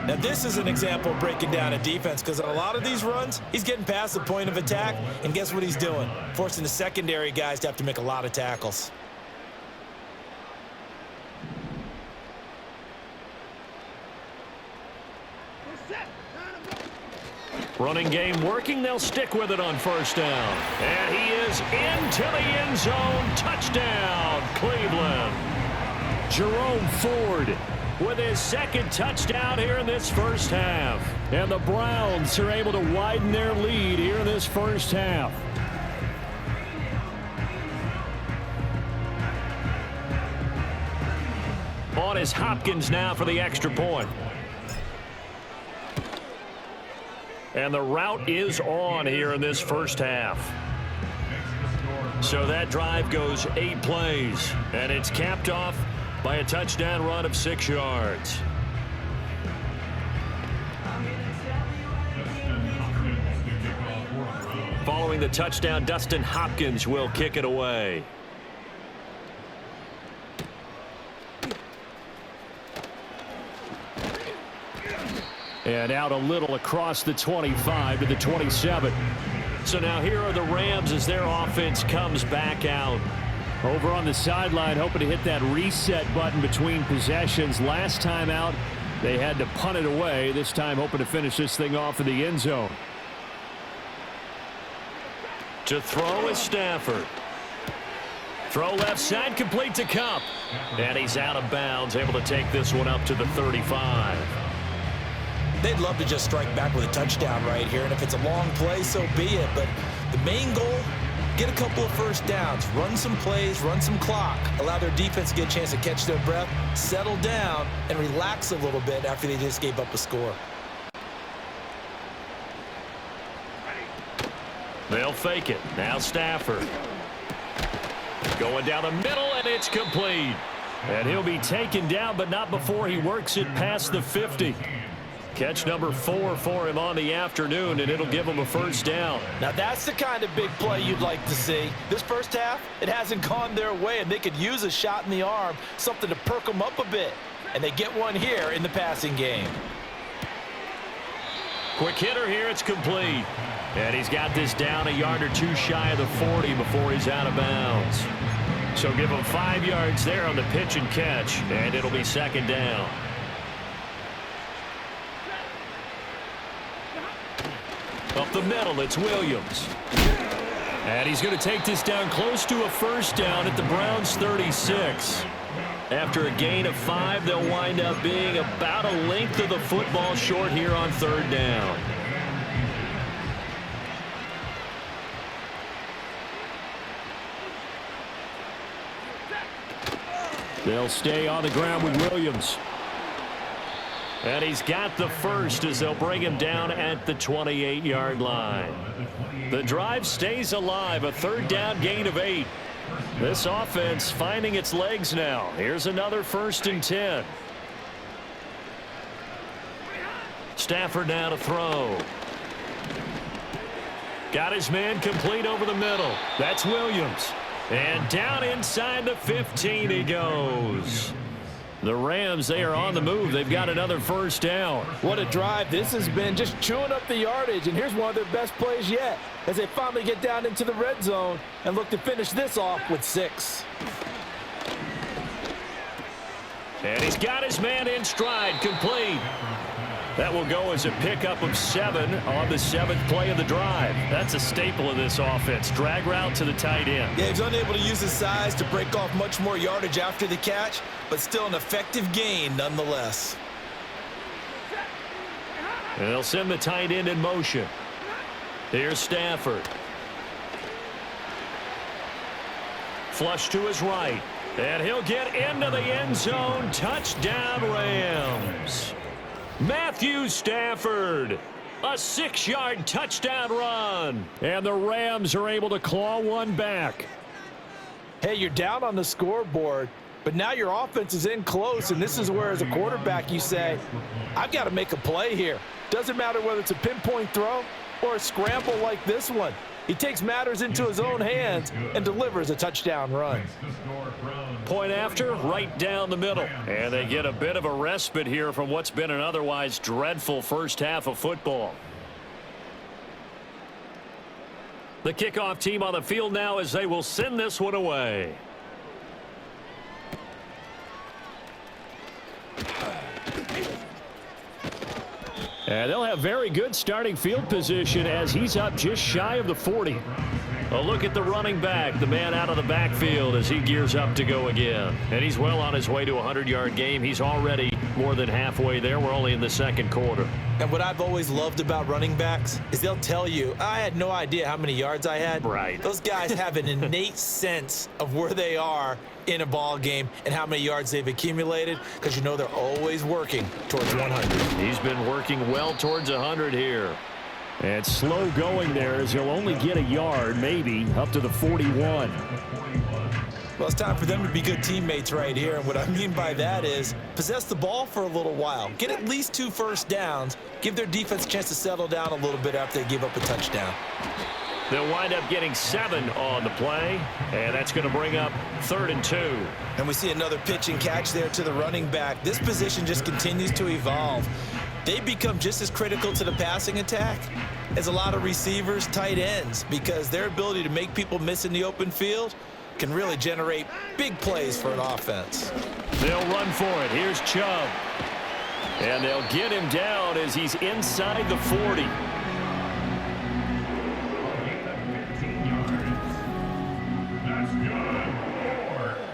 Now, this is an example of breaking down a defense, because on a lot of these runs, he's getting past the point of attack, and guess what he's doing? Forcing the secondary guys to have to make a lot of tackles. Running game working. They'll stick with it on 1st down. And he is into the end zone. Touchdown, Cleveland. Jerome Ford with his second touchdown here in this first half. And the Browns are able to widen their lead here in this first half. On is Hopkins now for the extra point. And the route is on here in this first half. So that drive goes 8 plays, and it's capped off by a touchdown run of 6 yards. Following the touchdown, Dustin Hopkins will kick it away. And out a little across the 25 to the 27. So now here are the Rams as their offense comes back out. Over on the sideline, hoping to hit that reset button between possessions. Last time out, they had to punt it away. This time hoping to finish this thing off in the end zone. To throw is Stafford. Throw left side, complete to Kupp. And he's out of bounds, able to take this one up to the 35. They'd love to just strike back with a touchdown right here, and if it's a long play, so be it. But the main goal, get a couple of first downs, run some plays, run some clock, allow their defense to get a chance to catch their breath, settle down, and relax a little bit after they just gave up a score. They'll fake it. Now Stafford. Going down the middle, and it's complete. And he'll be taken down, but not before he works it past the 50. Catch number 4 for him on the afternoon, and it'll give him a first down. Now that's the kind of big play you'd like to see. This first half, it hasn't gone their way, and they could use a shot in the arm, something to perk them up a bit. And they get one here in the passing game. Quick hitter here, it's complete. And he's got this down a yard or 2 shy of the 40 before he's out of bounds. So give him 5 yards there on the pitch and catch, and it'll be second down. Up the middle, it's Williams. And he's going to take this down close to a first down at the Browns' 36. After a gain of 5, they'll wind up being about a length of the football short here on third down. They'll stay on the ground with Williams. And he's got the first as they'll bring him down at the 28-yard line. The drive stays alive, a third down gain of 8. This offense finding its legs now. Here's another 1st and 10. Stafford now to throw. Got his man complete over the middle. That's Williams. And down inside the 15 he goes. The Rams, they are on the move. They've got another first down. What a drive this has been, just chewing up the yardage. And here's one of their best plays yet as they finally get down into the red zone and look to finish this off with 6. And he's got his man in stride, complete. That will go as a pickup of 7 on the 7th play of the drive. That's a staple of this offense. Drag route to the tight end. Yeah, he's unable to use his size to break off much more yardage after the catch, but still an effective gain nonetheless. And they'll send the tight end in motion. Here's Stafford. Flush to his right. And he'll get into the end zone. Touchdown, Rams. Matthew Stafford, a 6-yard touchdown run. And the Rams are able to claw one back. Hey, you're down on the scoreboard, but now your offense is in close, and this is where, as a quarterback, you say, I've got to make a play here. Doesn't matter whether it's a pinpoint throw or a scramble like this one. He takes matters into his own hands and delivers a touchdown run. Point after, right down the middle. And they get a bit of a respite here from what's been an otherwise dreadful first half of football. The kickoff team on the field now as they will send this one away. And they'll have very good starting field position as he's up just shy of the 40. A look at the running back, the man out of the backfield as he gears up to go again. And he's well on his way to a 100-yard game. He's already more than halfway there. We're only in the second quarter. And what I've always loved about running backs is they'll tell you, I had no idea how many yards I had. Right. Those guys have an innate sense of where they are in a ball game and how many yards they've accumulated, because you know they're always working towards 100. He's been working well towards 100 here. And slow going there as he'll only get a yard, maybe, up to the 41. Well, it's time for them to be good teammates right here. And what I mean by that is possess the ball for a little while. Get at least 2 first downs. Give their defense a chance to settle down a little bit after they give up a touchdown. They'll wind up getting 7 on the play, and that's going to bring up 3rd and 2. And we see another pitch and catch there to the running back. This position just continues to evolve. They become just as critical to the passing attack as a lot of receivers, tight ends, because their ability to make people miss in the open field can really generate big plays for an offense. They'll run for it. Here's Chubb. And they'll get him down as he's inside the 40. That's good for 8.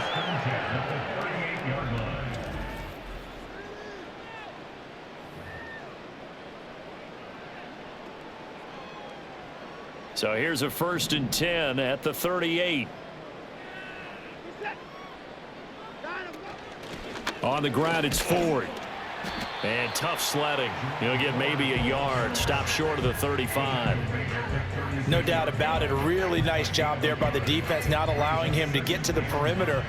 First and 10 at the 38-yard line. So here's a 1st and 10 at the 38. On the ground, it's Ford. And tough sledding. He'll get maybe a yard. Stop short of the 35. No doubt about it. A really nice job there by the defense, not allowing him to get to the perimeter.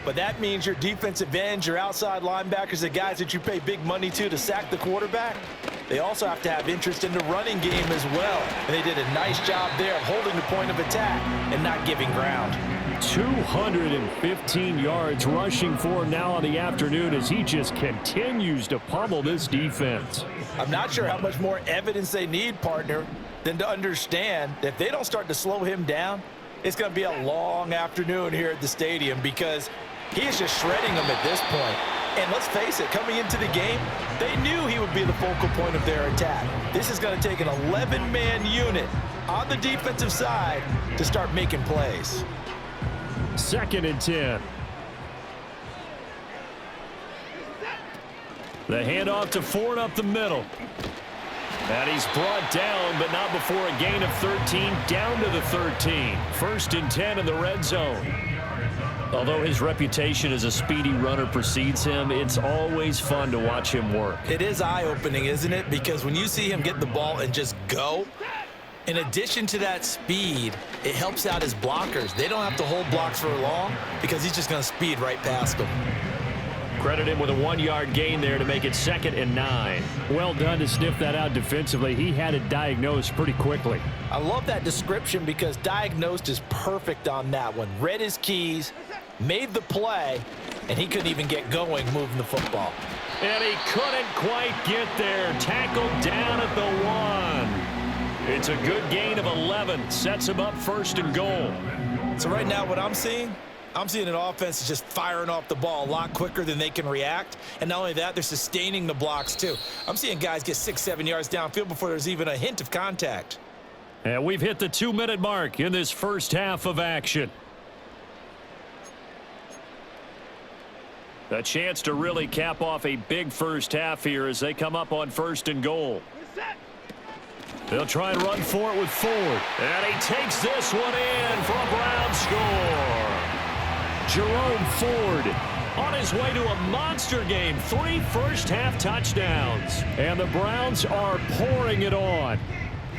But that means your defensive ends, your outside linebackers, the guys that you pay big money to sack the quarterback, they also have to have interest in the running game as well. And they did a nice job there of holding the point of attack and not giving ground. 215 yards rushing for him now on the afternoon as he just continues to pummel this defense. I'm not sure how much more evidence they need, partner, than to understand that if they don't start to slow him down, it's going to be a long afternoon here at the stadium, because he is just shredding them at this point. And let's face it, coming into the game, they knew he would be the focal point of their attack. This is going to take an 11-man unit on the defensive side to start making plays. 2nd and 10. The handoff to Ford up the middle. And he's brought down, but not before a gain of 13, down to the 13. 1st and 10 in the red zone. Although his reputation as a speedy runner precedes him, it's always fun to watch him work. It is eye-opening, isn't it? Because when you see him get the ball and just go, in addition to that speed, it helps out his blockers. They don't have to hold blocks for long because he's just going to speed right past them. Credit him with a 1-yard gain there to make it 2nd and 9. Well done to sniff that out defensively. He had it diagnosed pretty quickly. I love that description because diagnosed is perfect on that one. Read his keys, made the play, and he couldn't even get going moving the football. And he couldn't quite get there. Tackled down at the 1. It's a good gain of 11. Sets him up 1st and goal. So right now what I'm seeing an offense just firing off the ball a lot quicker than they can react. And not only that, they're sustaining the blocks too. I'm seeing guys get 6-7 yards downfield before there's even a hint of contact. And we've hit the 2-minute mark in this first half of action. A chance to really cap off a big first half here as they come up on 1st and goal. They'll try and run for it with Ford. And he takes this one in for a Brown score. Jerome Ford on his way to a monster game. 3 first-half touchdowns. And the Browns are pouring it on.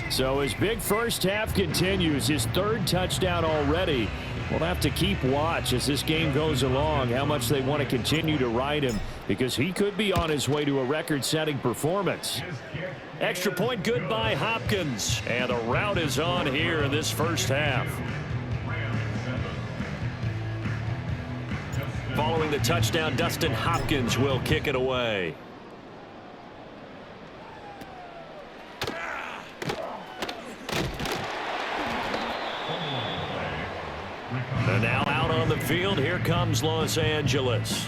So his big first half continues. His 3rd touchdown already. We'll have to keep watch as this game goes along, how much they want to continue to ride him, because he could be on his way to a record-setting performance. Extra point good by Hopkins. And the route is on here in this first half. Following the touchdown, Dustin Hopkins will kick it away. And now out on the field, here comes Los Angeles.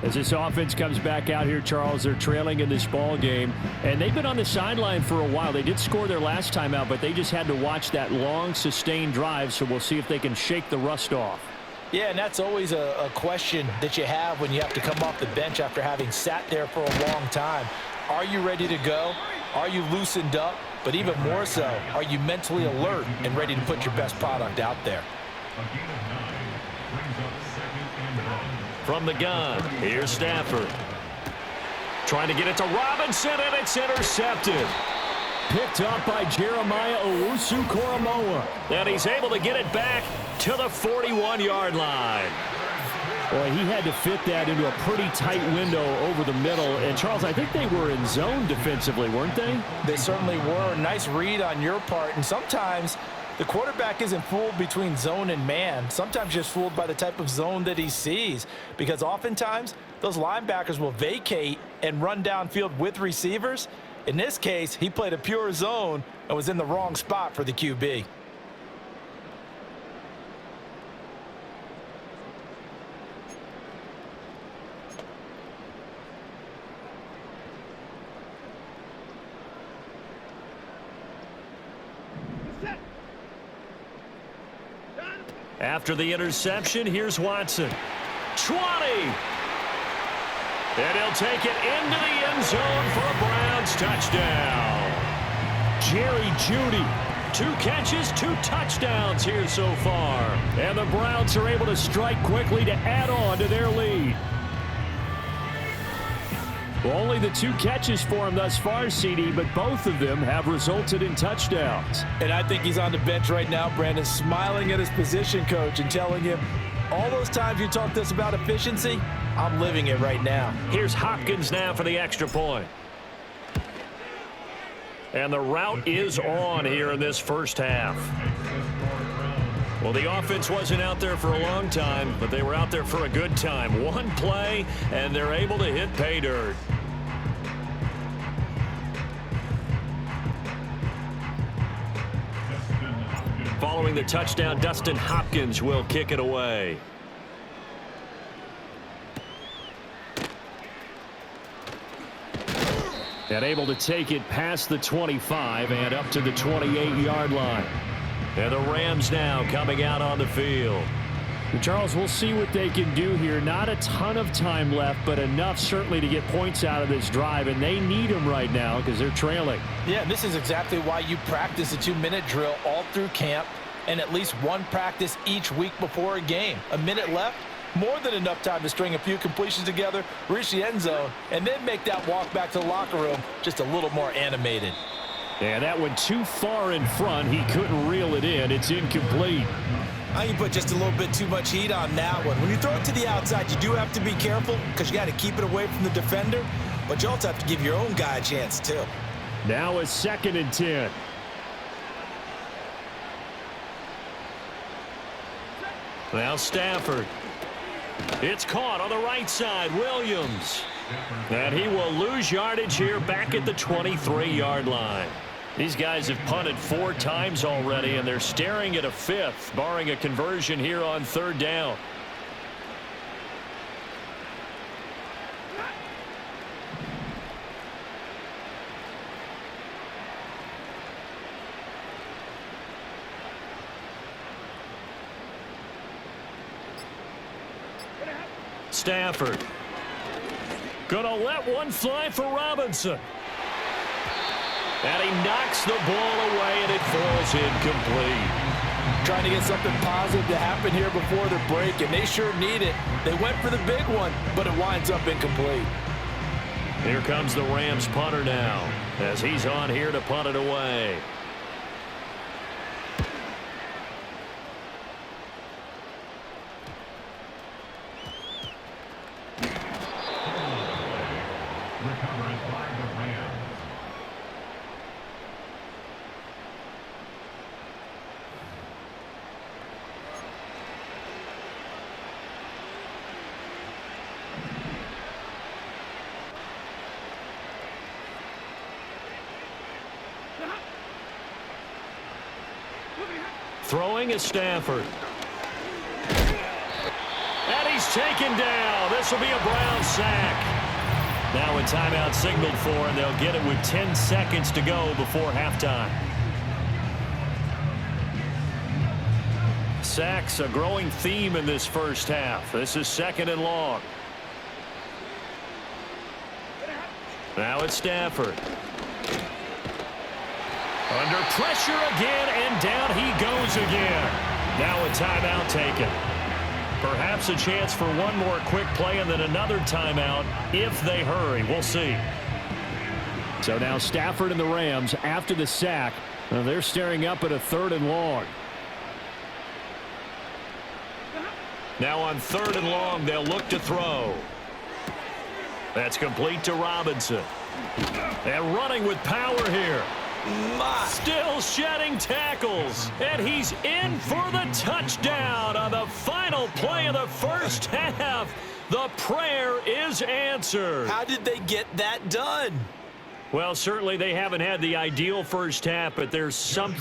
As this offense comes back out here, Charles, they're trailing in this ball game, and they've been on the sideline for a while. They did score their last time out, but they just had to watch that long, sustained drive, so we'll see if they can shake the rust off. Yeah, and that's always a question that you have when you have to come off the bench after having sat there for a long time. Are you ready to go? Are you loosened up? But even more so, are you mentally alert and ready to put your best product out there? From the gun, here's Stafford. Trying to get it to Robinson, and it's intercepted. Picked up by Jeremiah Owusu-Koramoah. And he's able to get it back to the 41-yard line. Boy, he had to fit that into a pretty tight window over the middle. And, Charles, I think they were in zone defensively, weren't they? They certainly were. Nice read on your part. And sometimes the quarterback isn't fooled between zone and man. Sometimes just fooled by the type of zone that he sees. Because oftentimes, those linebackers will vacate and run downfield with receivers. In this case, he played a pure zone and was in the wrong spot for the QB. After the interception, here's Watson. 20! And he'll take it into the end zone for a Browns touchdown. Jerry Jeudy. 2 catches, 2 touchdowns here so far. And the Browns are able to strike quickly to add on to their lead. Well, only the 2 catches for him thus far, CD, but both of them have resulted in touchdowns. And I think he's on the bench right now, Brandon, smiling at his position coach and telling him, all those times you talked to us about efficiency, I'm living it right now. Here's Hopkins now for the extra point. And the route is on here in this first half. Well, the offense wasn't out there for a long time, but they were out there for a good time. 1 play, and they're able to hit pay dirt. Following the touchdown, Dustin Hopkins will kick it away. And able to take it past the 25 and up to the 28-yard line. And the Rams now coming out on the field. Charles, we'll see what they can do here. Not a ton of time left, but enough certainly to get points out of this drive, and they need them right now because they're trailing. Yeah, this is exactly why you practice a 2-minute drill all through camp and at least 1 practice each week before a game. A minute left, more than enough time to string a few completions together, reach the end zone, and then make that walk back to the locker room just a little more animated. And that went too far in front. He couldn't reel it in. It's incomplete. You put just a little bit too much heat on that one. When you throw it to the outside, you do have to be careful because you got to keep it away from the defender, but you also have to give your own guy a chance too. Now a 2nd and 10. Now Stafford. It's caught on the right side. Williams. And he will lose yardage here back at the 23-yard line. These guys have punted 4 times already, and they're staring at a 5th, barring a conversion here on 3rd down. Stafford. Gonna let one fly for Robinson. And he knocks the ball away, and it falls incomplete. Trying to get something positive to happen here before the break, and they sure need it. They went for the big one, but it winds up incomplete. Here comes the Rams punter now, as he's on here to punt it away. Recovered by the Rams. Throwing is Stafford. And he's He's taken down. This will be a Brown sack. Now a timeout signaled for, and they'll get it with 10 seconds to go before halftime. Sacks, a growing theme in this first half. This is 2nd and long. Now it's Stafford. Under pressure again, and down he goes again. Now a timeout taken. Perhaps a chance for one more quick play and then another timeout if they hurry. We'll see. So now Stafford and the Rams, after the sack, they're staring up at a 3rd and long. Now on 3rd and long, they'll look to throw. That's complete to Robinson. And running with power here. Still shedding tackles. And he's in for the touchdown on the final play of the first half. The prayer is answered. How did they get that done? Well, certainly they haven't had the ideal first half, but there's some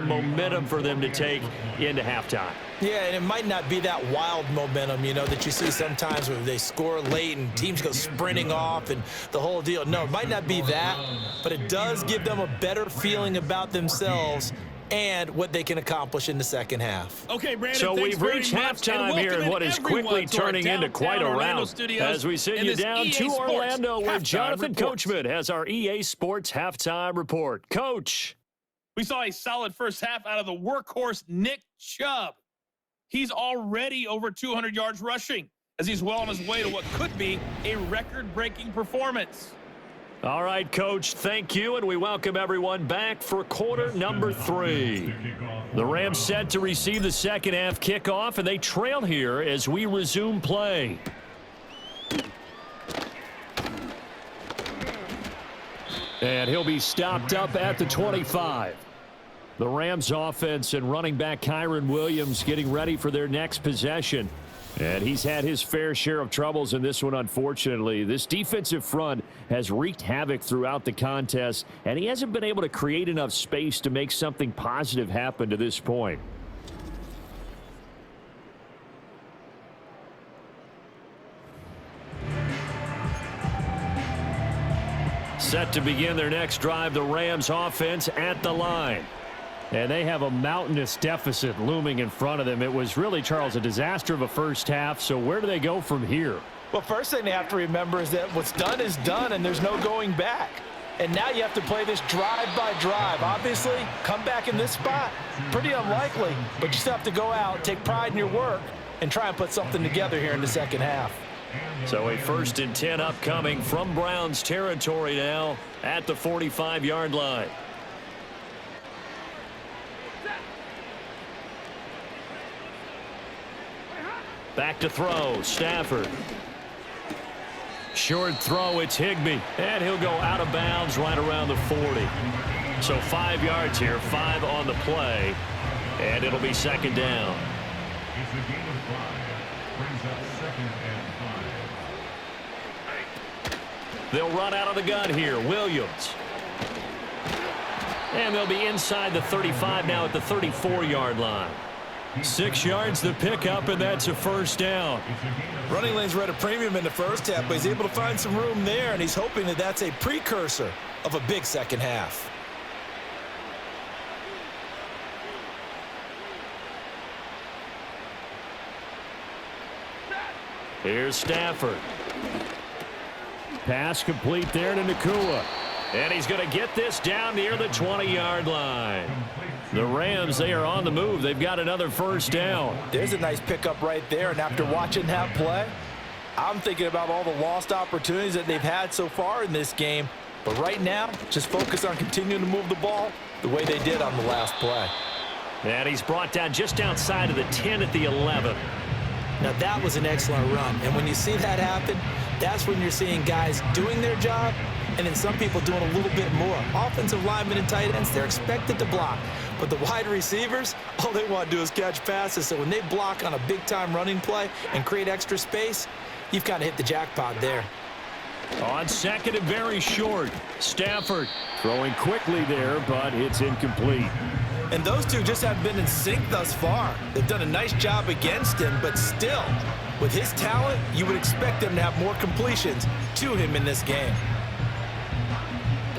momentum for them to take into halftime. Yeah, and it might not be that wild momentum, that you see sometimes when they score late and teams go sprinting off and the whole deal. No, it might not be that, but it does give them a better feeling about themselves and what they can accomplish in the second half. Okay, Brandon, so we've reached halftime here in what is quickly turning into quite a round as we send you down to Orlando where Jonathan Coachman has our EA Sports halftime report. Coach. We saw a solid first half out of the workhorse Nick Chubb. He's already over 200 yards rushing as he's well on his way to what could be a record-breaking performance. All right, Coach, thank you, and we welcome everyone back for quarter number 3. The Rams set to receive the second half kickoff, and they trail here as we resume play. And he'll be stopped up at the 25. The Rams offense and running back Kyron Williams getting ready for their next possession. And he's had his fair share of troubles in this one, unfortunately. This defensive front has wreaked havoc throughout the contest, and he hasn't been able to create enough space to make something positive happen to this point. Set to begin their next drive, the Rams offense at the line. And they have a mountainous deficit looming in front of them. It was really, Charles, a disaster of a first half. So where do they go from here? Well, first thing they have to remember is that what's done is done, and there's no going back. And now you have to play this drive by drive. Obviously, come back in this spot, pretty unlikely. But you still have to go out, take pride in your work, and try and put something together here in the second half. So a 1st and 10 upcoming from Browns territory now at the 45-yard line. Back to throw, Stafford. Short throw, it's Higbee. And he'll go out of bounds right around the 40. So 5 yards here, 5 on the play. And it'll be 2nd down. It's a game of 5. Brings up 2nd and 5. They'll run out of the gun here, Williams. And they'll be inside the 35 now at the 34-yard line. 6 yards the pickup, and that's a 1st down. Running lanes were at a premium in the first half, but he's able to find some room there, and he's hoping that that's a precursor of a big second half. Here's Stafford. Pass complete there to Nakua. And he's going to get this down near the 20-yard line. The Rams, they are on the move. They've got another 1st down. There's a nice pickup right there, and after watching that play, I'm thinking about all the lost opportunities that they've had so far in this game. But right now, just focus on continuing to move the ball the way they did on the last play. And he's brought down just outside of the 10 at the 11. Now, that was an excellent run. And when you see that happen, that's when you're seeing guys doing their job and then some people doing a little bit more. Offensive linemen and tight ends, they're expected to block. But the wide receivers, all they want to do is catch passes. So when they block on a big-time running play and create extra space, you've kind of hit the jackpot there. On 2nd and very short, Stafford throwing quickly there, but it's incomplete. And those two just haven't been in sync thus far. They've done a nice job against him, but still, With his talent, you would expect them to have more completions to him in this game.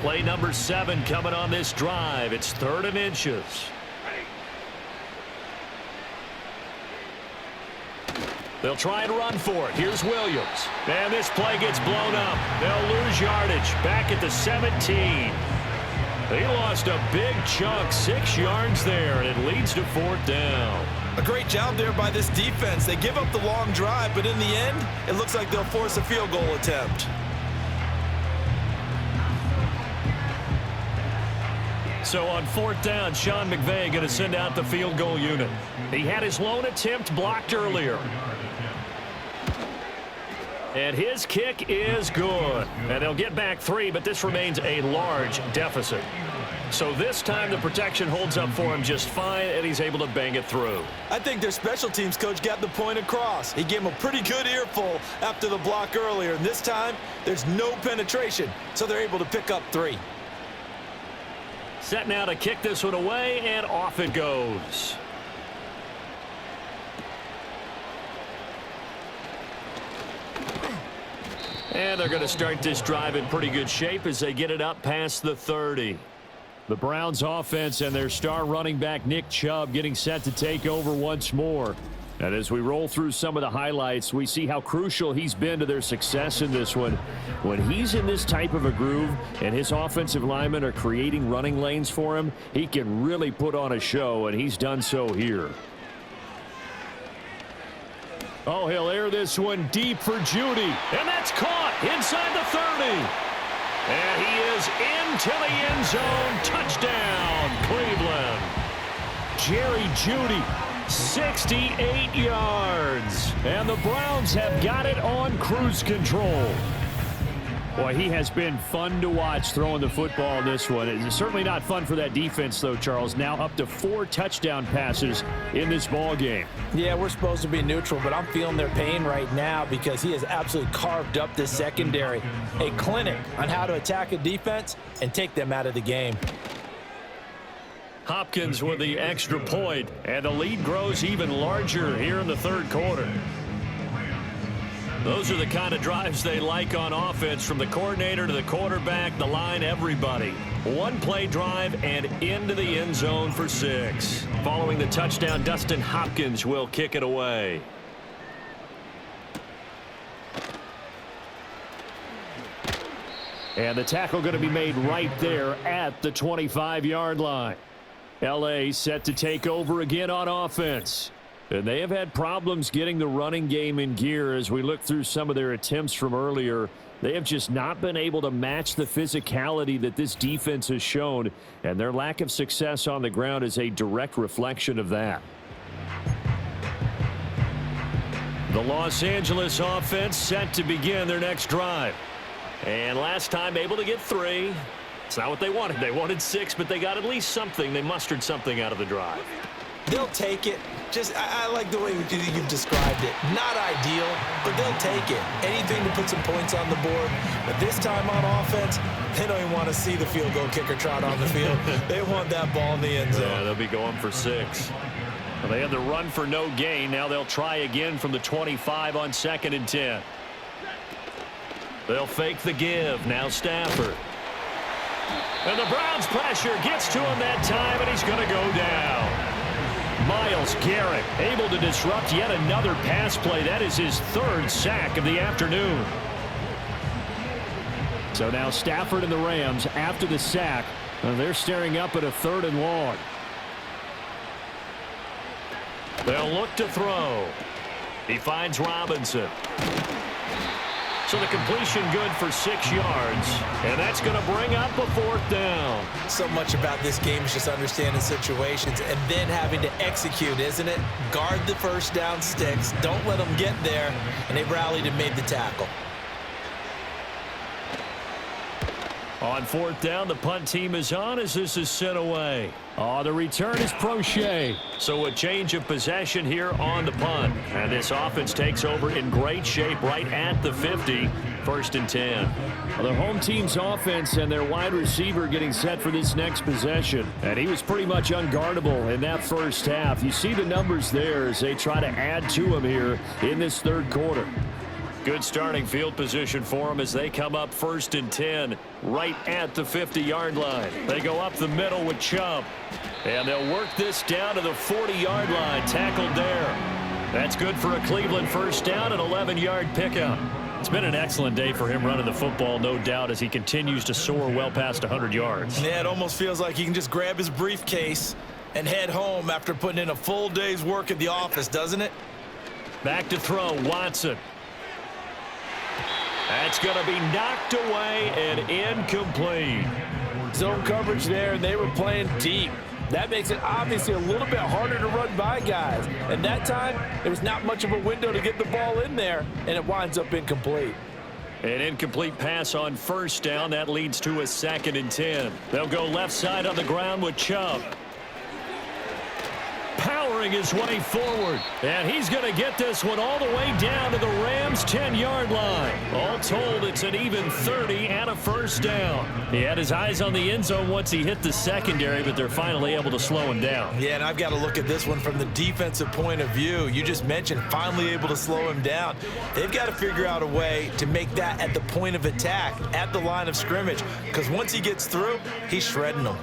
Play number 7 coming on this drive. It's 3rd and inches. They'll try and run for it. Here's Williams. And this play gets blown up. They'll lose yardage back at the 17. They lost a big chunk, 6 yards there, and it leads to 4th down. A great job there by this defense. They give up the long drive, but in the end, it looks like they'll force a field goal attempt. So on 4th down, Sean McVay going to send out the field goal unit. He had his lone attempt blocked earlier. And his kick is good. And they'll get back 3, but this remains a large deficit. So this time the protection holds up for him just fine, and he's able to bang it through. I think their special teams coach got the point across. He gave him a pretty good earful after the block earlier, and this time there's no penetration, so they're able to pick up 3. Set now to kick this one away, and off it goes. And they're going to start this drive in pretty good shape as they get it up past the 30. The Browns offense and their star running back Nick Chubb getting set to take over once more. And as we roll through some of the highlights, we see how crucial he's been to their success in this one. When he's in this type of a groove and his offensive linemen are creating running lanes for him, he can really put on a show, and he's done so here. Oh, he'll air this one deep for Judy. And that's caught inside the 30. And he is into the end zone. Touchdown, Cleveland. Jerry Judy, 68 yards. And the Browns have got it on cruise control. Boy, he has been fun to watch throwing the football in this one. It's certainly not fun for that defense, though, Charles. Now up to 4 touchdown passes in this ball game. Yeah, we're supposed to be neutral, but I'm feeling their pain right now because he has absolutely carved up this secondary. A clinic on how to attack a defense and take them out of the game. Hopkins with the extra point, and the lead grows even larger here in the 3rd quarter. Those are the kind of drives they like on offense, from the coordinator to the quarterback, the line, everybody. 1-play drive and into the end zone for 6. Following the touchdown, Dustin Hopkins will kick it away. And the tackle going to be made right there at the 25-yard line. L.A. set to take over again on offense. And they have had problems getting the running game in gear as we look through some of their attempts from earlier. They have just not been able to match the physicality that this defense has shown, and their lack of success on the ground is a direct reflection of that. The Los Angeles offense set to begin their next drive. And last time able to get 3. It's not what they wanted. They wanted 6, but they got at least something. They mustered something out of the drive. They'll take it. I like the way you've described it. Not ideal, but they'll take it. Anything to put some points on the board. But this time on offense, they don't even want to see the field goal kicker trot on the field. They want that ball in the end zone. Yeah, they'll be going for 6. Well, they had the run for no gain. Now they'll try again from the 25 on 2nd and 10. They'll fake the give. Now Stafford. And the Browns pressure gets to him that time, and he's going to go down. Myles Garrett able to disrupt yet another pass play. That is his 3rd sack of the afternoon. So now Stafford and the Rams, after the sack, they're staring up at a 3rd and long. They'll look to throw. He finds Robinson. So the completion good for 6 yards, and that's going to bring up a 4th down. So much about this game is just understanding situations and then having to execute, isn't it? Guard the first down sticks. Don't let them get there, and they rallied and made the tackle. On fourth down, the punt team is on as this is sent away. Oh, the return is Prochet. So a change of possession here on the punt. And this offense takes over in great shape right at the 50. First and 10. Well, the home team's offense and their wide receiver getting set for this next possession. And he was pretty much unguardable in that first half. You see the numbers there as they try to add to him here in this third quarter. Good starting field position for them as they come up first and 10 right at the 50-yard line. They go up the middle with Chubb. And they'll work this down to the 40-yard line. Tackled there. That's good for a Cleveland first down, an 11-yard pickup. It's been an excellent day for him running the football, no doubt, as he continues to soar well past 100 yards. Yeah, it almost feels like he can just grab his briefcase and head home after putting in a full day's work at the office, doesn't it? Back to throw, Watson. That's going to be knocked away and incomplete. Zone coverage there, and they were playing deep. That makes it obviously a little bit harder to run by guys. And that time, there was not much of a window to get the ball in there, and it winds up incomplete. An incomplete pass on first down. That leads to a 2nd and 10. They'll go left side on the ground with Chubb. Powering his way forward. And he's going to get this one all the way down to the Rams' 10-yard line. All told, it's an even 30 and a first down. He had his eyes on the end zone once he hit the secondary, but they're finally able to slow him down. Yeah, and I've got to look at this one from the defensive point of view. You just mentioned finally able to slow him down. They've got to figure out a way to make that at the point of attack, at the line of scrimmage, because once he gets through, he's shredding them.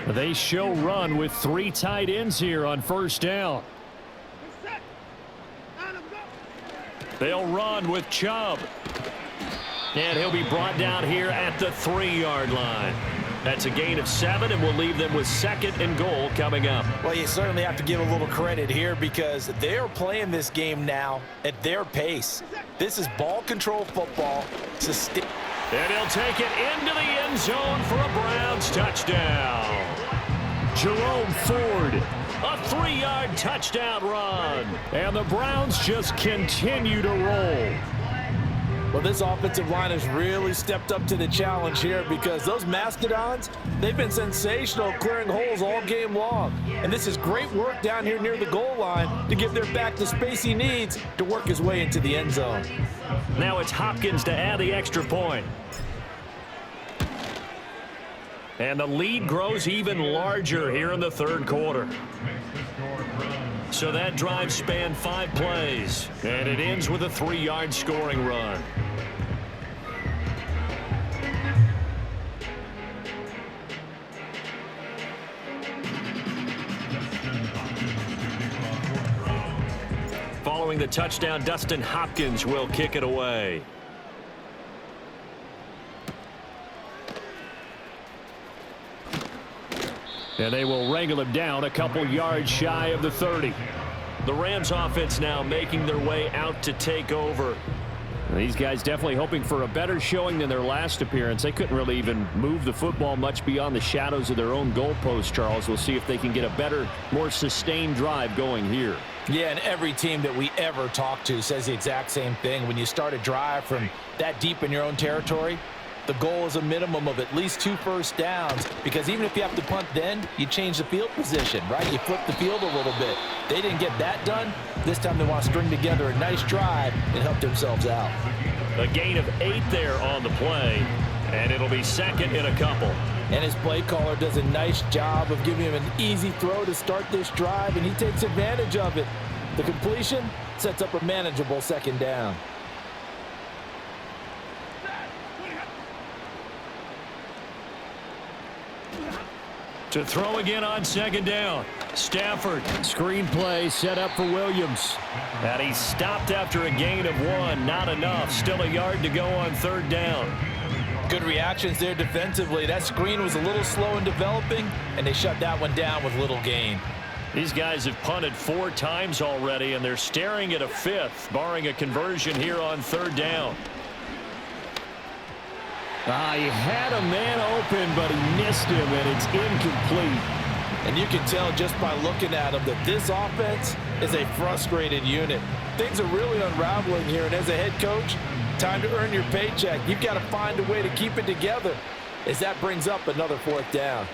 They show run with 3 tight ends here on first down. They'll run with Chubb. And he'll be brought down here at the 3-yard line. That's a gain of 7, and we'll leave them with 2nd and goal coming up. Well, you certainly have to give a little credit here because they're playing this game now at their pace. This is ball control football. And he'll take it into the end zone for a Browns touchdown. Jerome Ford, a 3-yard touchdown run. And the Browns just continue to roll. Well, this offensive line has really stepped up to the challenge here because those Mastodons, they've been sensational clearing holes all game long. And this is great work down here near the goal line to give their back the space he needs to work his way into the end zone. Now it's Hopkins to add the extra point. And the lead grows even larger here in the third quarter. So that drive spanned 5 plays, and it ends with a 3-yard scoring run. Following the touchdown, Dustin Hopkins will kick it away. And they will wrangle him down a couple yards shy of the 30. The Rams offense now making their way out to take over. These guys definitely hoping for a better showing than their last appearance. They couldn't really even move the football much beyond the shadows of their own goalpost, Charles. We'll see if they can get a better, more sustained drive going here. Yeah, and every team that we ever talk to says the exact same thing. When you start a drive from that deep in your own territory, the goal is a minimum of at least 2 first downs because even if you have to punt then, you change the field position, right? You flip the field a little bit. They didn't get that done. This time they want to string together a nice drive and help themselves out. A gain of 8 there on the play, and it'll be 2nd and a couple. And his play caller does a nice job of giving him an easy throw to start this drive, and he takes advantage of it. The completion sets up a manageable 2nd down. To throw again on 2nd down. Stafford, screen play set up for Williams. And he stopped after a gain of 1. Not enough. Still a yard to go on 3rd down. Good reactions there defensively. That screen was a little slow in developing, and they shut that one down with little gain. These guys have punted 4 times already, and they're staring at a 5th, barring a conversion here on 3rd down. He had a man open, but he missed him, and it's incomplete. And you can tell just by looking at them that this offense is a frustrated unit. Things are really unraveling here, and as a head coach, time to earn your paycheck. You've got to find a way to keep it together as that brings up another 4th down.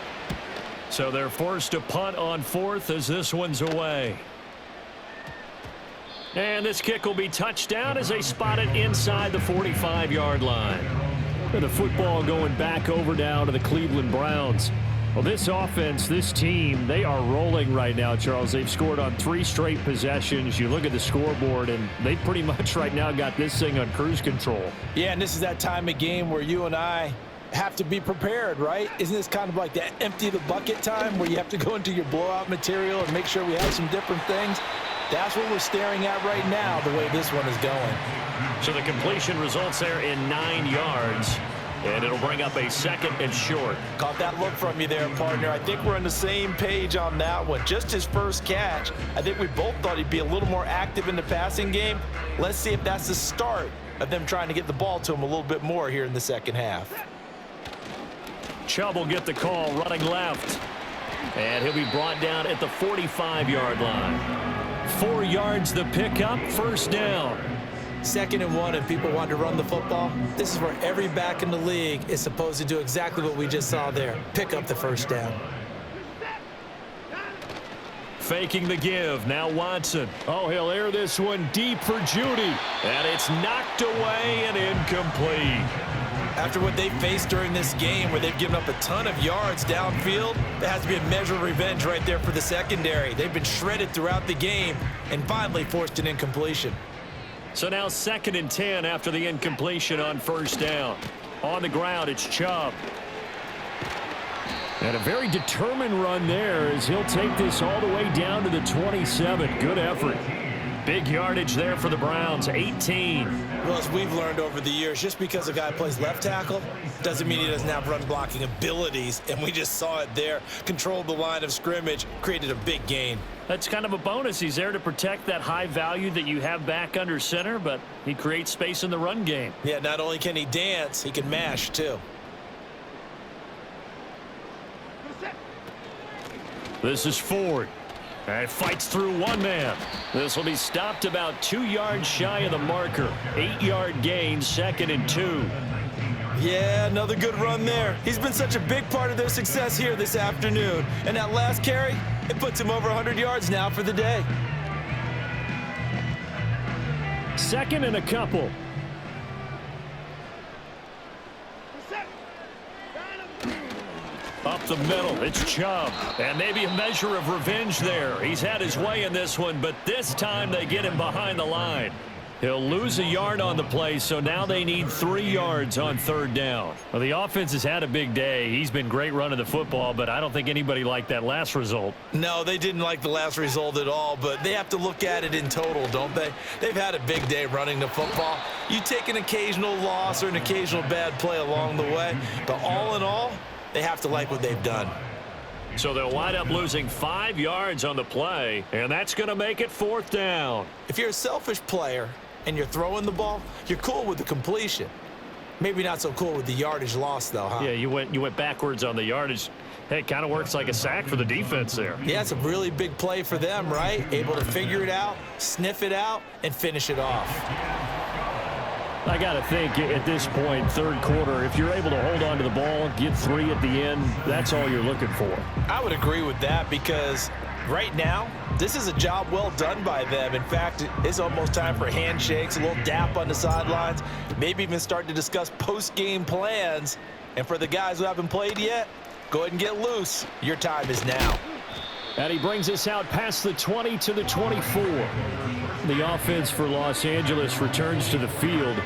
So they're forced to punt on 4th as this one's away. And this kick will be touchdown as they spot it inside the 45-yard line. And the football going back over now to the Cleveland Browns. Well, this offense, this team, they are rolling right now, Charles. They've scored on 3 straight possessions. You look at the scoreboard, and they pretty much right now got this thing on cruise control. Yeah, and this is that time of game where you and I have to be prepared, right? Isn't this kind of like that empty the bucket time where you have to go into your blowout material and make sure we have some different things? That's what we're staring at right now, the way this one is going. So the completion results there in 9 yards. And it'll bring up a 2nd and short. Caught that look from you there, partner. I think we're on the same page on that one. Just his first catch. I think we both thought he'd be a little more active in the passing game. Let's see if that's the start of them trying to get the ball to him a little bit more here in the second half. Chubb will get the call running left. And he'll be brought down at the 45-yard line. 4 yards the pickup, 1st down. 2nd and 1 and people want to run the football. This is where every back in the league is supposed to do exactly what we just saw there. Pick up the 1st down. Faking the give. Now Watson. Oh, he'll air this one deep for Judy. And it's knocked away and incomplete. After what they faced during this game where they've given up a ton of yards downfield, there has to be a measure of revenge right there for the secondary. They've been shredded throughout the game and finally forced an incompletion. So now 2nd and 10 after the incompletion on 1st down. On the ground, it's Chubb. And a very determined run there as he'll take this all the way down to the 27. Good effort. Big yardage there for the Browns, 18. Well, as we've learned over the years, just because a guy plays left tackle doesn't mean he doesn't have run blocking abilities. And we just saw it there. Controlled the line of scrimmage, created a big gain. That's kind of a bonus. He's there to protect that high value that you have back under center, but he creates space in the run game. Yeah, not only can he dance, he can mash too. This is Ford. And fights through one man. This will be stopped about 2 yards shy of the marker. 8-yard gain, 2nd and 2. Yeah, another good run there. He's been such a big part of their success here this afternoon. And that last carry, it puts him over 100 yards now for the day. 2nd and a couple. Up the middle, it's Chubb. And maybe a measure of revenge there. He's had his way in this one, but this time they get him behind the line. He'll lose a yard on the play, so now they need 3 yards on 3rd down. Well, the offense has had a big day. He's been great running the football, but I don't think anybody liked that last result. No, they didn't like the last result at all, but they have to look at it in total, don't they? They've had a big day running the football. You take an occasional loss or an occasional bad play along the way, but all in all, they have to like what they've done. So they'll wind up losing 5 yards on the play, and that's going to make it 4th down. If you're a selfish player and you're throwing the ball, you're cool with the completion. Maybe not so cool with the yardage loss, though, huh? Yeah, you went backwards on the yardage. Hey, it kind of works like a sack for the defense there. Yeah, it's a really big play for them, right? Able to figure it out, sniff it out, and finish it off. I got to think at this point, 3rd quarter, if you're able to hold on to the ball, get 3 at the end, that's all you're looking for. I would agree with that because right now, this is a job well done by them. In fact, it's almost time for handshakes, a little dap on the sidelines, maybe even start to discuss post-game plans. And for the guys who haven't played yet, go ahead and get loose. Your time is now. And he brings us out past the 20 to the 24. The offense for Los Angeles returns to the field.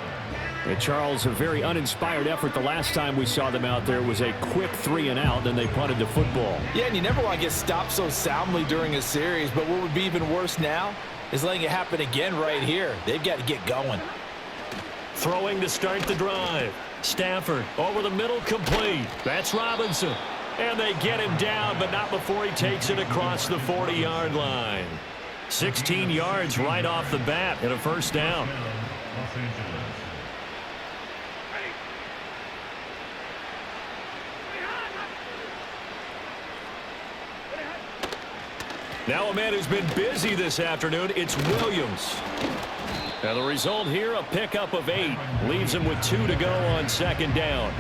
And Charles, a very uninspired effort. The last time we saw them out there was a quick 3-and-out, then they punted the football. Yeah, and you never want to get stopped so soundly during a series, but what would be even worse now is letting it happen again right here. They've got to get going. Throwing to start the drive. Stafford over the middle, complete. That's Robinson. And they get him down, but not before he takes it across the 40-yard line. 16 yards right off the bat and a 1st down. Now a man who's been busy this afternoon, it's Williams. Now the result here, a pickup of 8. Leaves him with 2 to go on second down.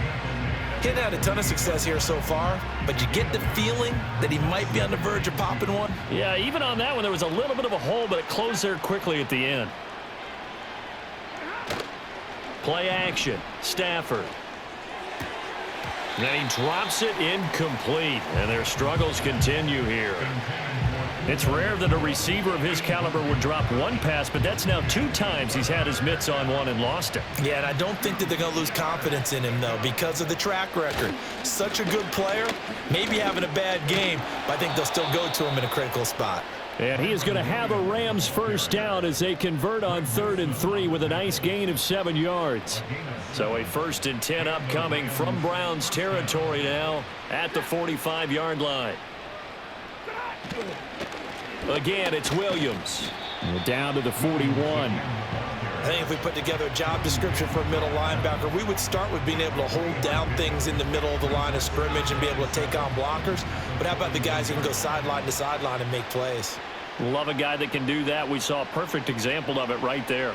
He hasn't had a ton of success here so far, but you get the feeling that he might be on the verge of popping one. Yeah, even on that one, there was a little bit of a hole, but it closed there quickly at the end. Play action, Stafford. And then he drops it incomplete, and their struggles continue here. It's rare that a receiver of his caliber would drop one pass, but that's now 2 times he's had his mitts on one and lost it. Yeah, and I don't think that they're going to lose confidence in him, though, because of the track record. Such a good player, maybe having a bad game, but I think they'll still go to him in a critical spot. And he is going to have a Rams first down as they convert on 3rd and 3 with a nice gain of 7 yards. So a 1st and 10 upcoming from Browns territory now at the 45-yard line. Again, it's Williams. Down to the 41. I think if we put together a job description for a middle linebacker, we would start with being able to hold down things in the middle of the line of scrimmage and be able to take on blockers. But how about the guys who can go sideline to sideline and make plays? Love a guy that can do that. We saw a perfect example of it right there.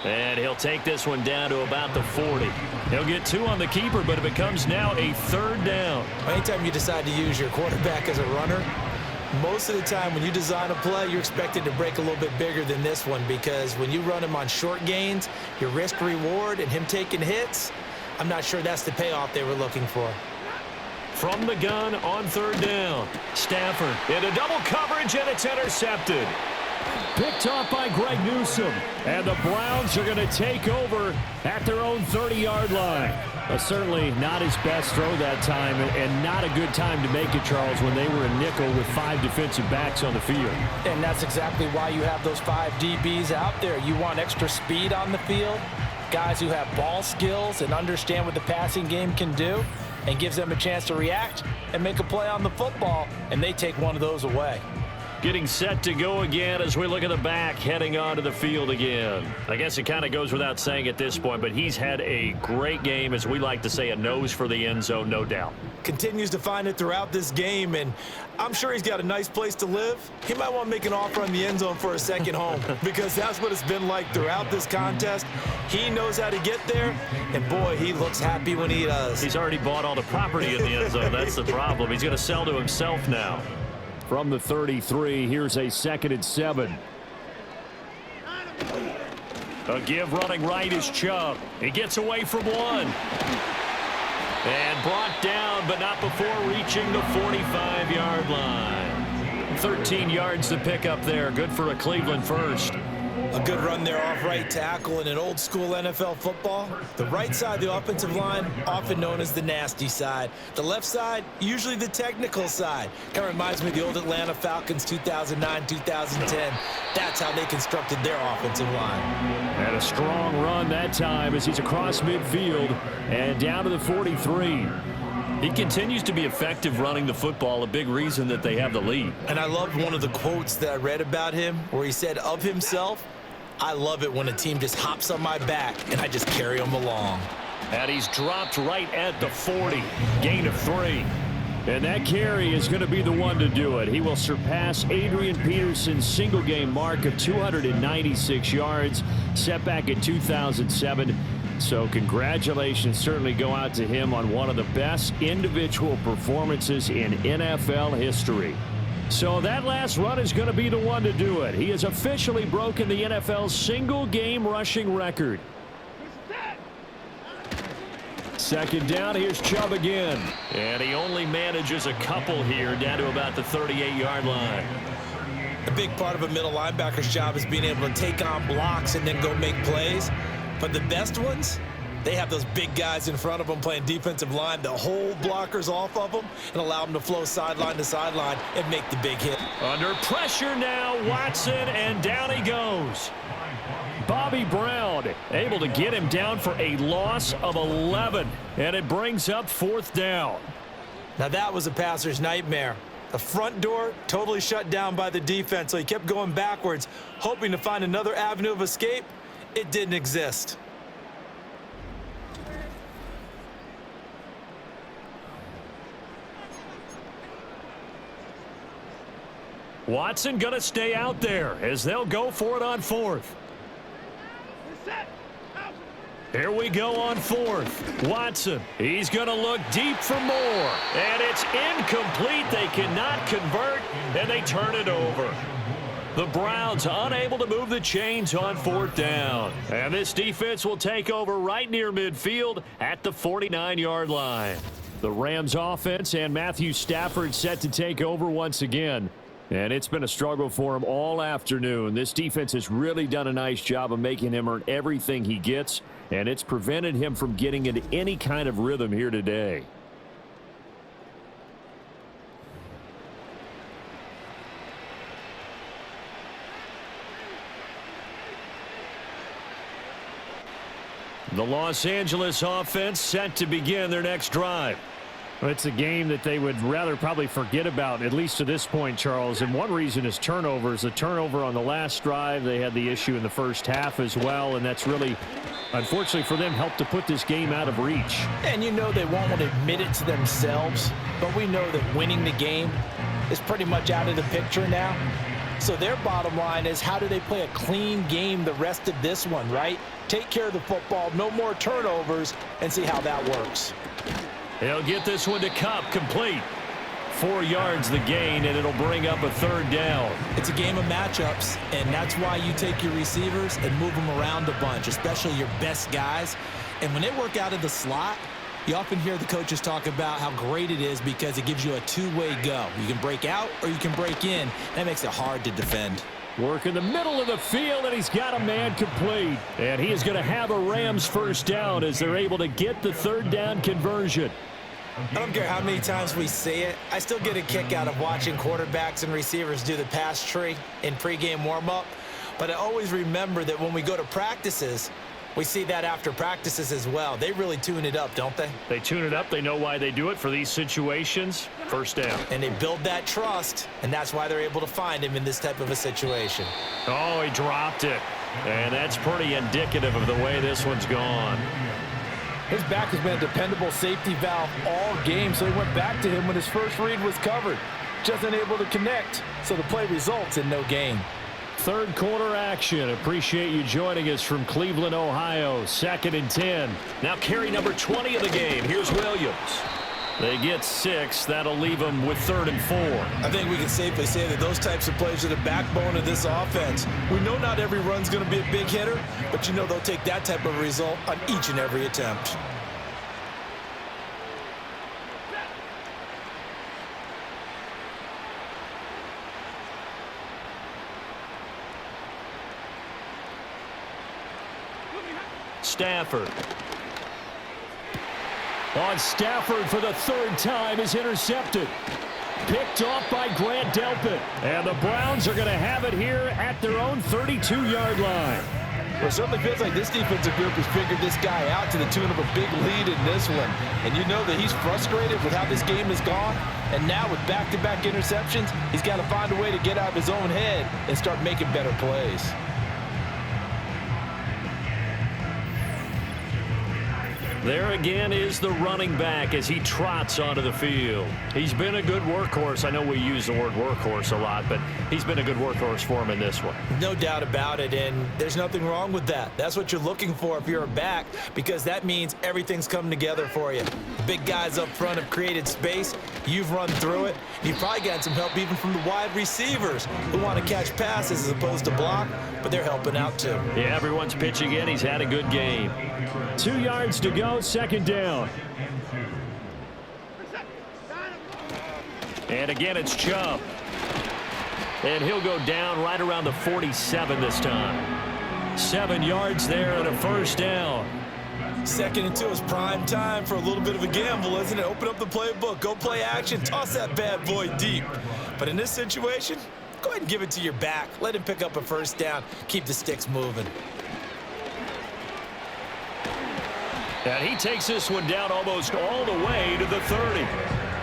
And he'll take this one down to about the 40. He'll get 2 on the keeper, but it becomes now a 3rd down. Anytime you decide to use your quarterback as a runner, most of the time when you design a play, you're expected to break a little bit bigger than this one, because when you run him on short gains, your risk-reward and him taking hits, I'm not sure that's the payoff they were looking for. From the gun on 3rd down, Stafford into double coverage, and it's intercepted. Picked off by Greg Newsome, and the Browns are going to take over at their own 30-yard line. Certainly not his best throw that time, and not a good time to make it, Charles, when they were in nickel with 5 defensive backs on the field. And that's exactly why you have those 5 DBs out there. You want extra speed on the field, guys who have ball skills and understand what the passing game can do, and gives them a chance to react and make a play on the football, and they take one of those away. Getting set to go again as we look at the back, heading onto the field again. I guess it kind of goes without saying at this point, but he's had a great game, as we like to say, a nose for the end zone, no doubt. Continues to find it throughout this game, and I'm sure he's got a nice place to live. He might want to make an offer on the end zone for a second home, because that's what it's been like throughout this contest. He knows how to get there, and boy, he looks happy when he does. He's already bought all the property in the end zone. That's the problem. He's going to sell to himself now. From the 33, here's a 2nd and 7. A give running right is Chubb. He gets away from one. And brought down, but not before reaching the 45-yard line. 13 yards to pick up there. Good for a Cleveland first. A good run there off right tackle. In an old school NFL football, the right side of the offensive line, often known as the nasty side. The left side, usually the technical side. Kind of reminds me of the old Atlanta Falcons 2009, 2010. That's how they constructed their offensive line. And a strong run that time as he's across midfield and down to the 43. He continues to be effective running the football, a big reason that they have the lead. And I love one of the quotes that I read about him where he said of himself, "I love it when a team just hops on my back and I just carry them along." And he's dropped right at the 40. Gain of 3. And that carry is going to be the one to do it. He will surpass Adrian Peterson's single-game mark of 296 yards, set back in 2007. So congratulations certainly go out to him on one of the best individual performances in NFL history. So that last run is going to be the one to do it. He has officially broken the NFL's single-game rushing record. 2nd down, here's Chubb again. And he only manages a couple here, down to about the 38-yard line. A big part of a middle linebacker's job is being able to take on blocks and then go make plays. But the best ones, they have those big guys in front of them playing defensive line that hold blockers off of them and allow them to flow sideline to sideline and make the big hit. Under pressure now, Watson, and down he goes. Bobby Brown able to get him down for a loss of 11, and it brings up 4th down. Now that was a passer's nightmare. The front door totally shut down by the defense, so he kept going backwards, hoping to find another avenue of escape. It didn't exist. Watson going to stay out there as they'll go for it on fourth. Here we go on fourth. Watson, he's going to look deep for more. And it's incomplete. They cannot convert, and they turn it over. The Browns unable to move the chains on fourth down. And this defense will take over right near midfield at the 49-yard line. The Rams offense and Matthew Stafford set to take over once again. And it's been a struggle for him all afternoon. This defense has really done a nice job of making him earn everything he gets, and it's prevented him from getting into any kind of rhythm here today. The Los Angeles offense set to begin their next drive. It's a game that they would rather probably forget about, at least to this point, Charles. And one reason is turnovers. The turnover on the last drive, they had the issue in the first half as well. And that's really, unfortunately for them, helped to put this game out of reach. And you know they won't want to admit it to themselves, but we know that winning the game is pretty much out of the picture now. So their bottom line is, how do they play a clean game the rest of this one, right? Take care of the football, no more turnovers, and see how that works. He'll get this one to Kupp, complete. 4 yards the gain, and it'll bring up a third down. It's a game of matchups, and that's why you take your receivers and move them around a bunch, especially your best guys. And when they work out of the slot, you often hear the coaches talk about how great it is because it gives you a two-way go. You can break out or you can break in. That makes it hard to defend. Work in the middle of the field, and he's got a man complete. And he is going to have a Rams first down as they're able to get the third down conversion. I don't care how many times we say it, I still get a kick out of watching quarterbacks and receivers do the pass tree in pregame warm-up. But I always remember that when we go to practices, we see that after practices as well. They really tune it up, don't they? They tune it up. They know why they do it for these situations. First down. And they build that trust, and that's why they're able to find him in this type of a situation. Oh, he dropped it. And that's pretty indicative of the way this one's gone. His back has been a dependable safety valve all game, so he went back to him when his first read was covered. Just unable to connect, so the play results in no gain. Third quarter action. Appreciate you joining us from Cleveland, Ohio. 2nd and 10. Now carry number 20 of the game. Here's Williams. They get 6. That'll leave them with 3rd and 4. I think we can safely say that those types of plays are the backbone of this offense. We know not every run's going to be a big hitter, but you know they'll take that type of result on each and every attempt. Stafford. On Stafford for the 3rd time is intercepted. Picked off by Grant Delpit. And the Browns are going to have it here at their own 32-yard line. Well, it certainly feels like this defensive group has figured this guy out to the tune of a big lead in this one. And you know that he's frustrated with how this game has gone. And now with back-to-back interceptions, he's got to find a way to get out of his own head and start making better plays. There again is the running back as he trots onto the field. He's been a good workhorse. I know we use the word workhorse a lot, but he's been a good workhorse for him in this one. No doubt about it, and there's nothing wrong with that. That's what you're looking for if you're a back, because that means everything's coming together for you. The big guys up front have created space. You've run through it. You've probably gotten some help even from the wide receivers who want to catch passes as opposed to block, but they're helping out too. Yeah, everyone's pitching in. He's had a good game. 2 yards to go, 2nd down. And again, it's Chubb. And he'll go down right around the 47 this time. 7 yards there and a first down. 2nd and 2 is prime time for a little bit of a gamble, isn't it? Open up the playbook, go play action, toss that bad boy deep. But in this situation, go ahead and give it to your back. Let him pick up a first down. Keep the sticks moving. And he takes this one down almost all the way to the 30.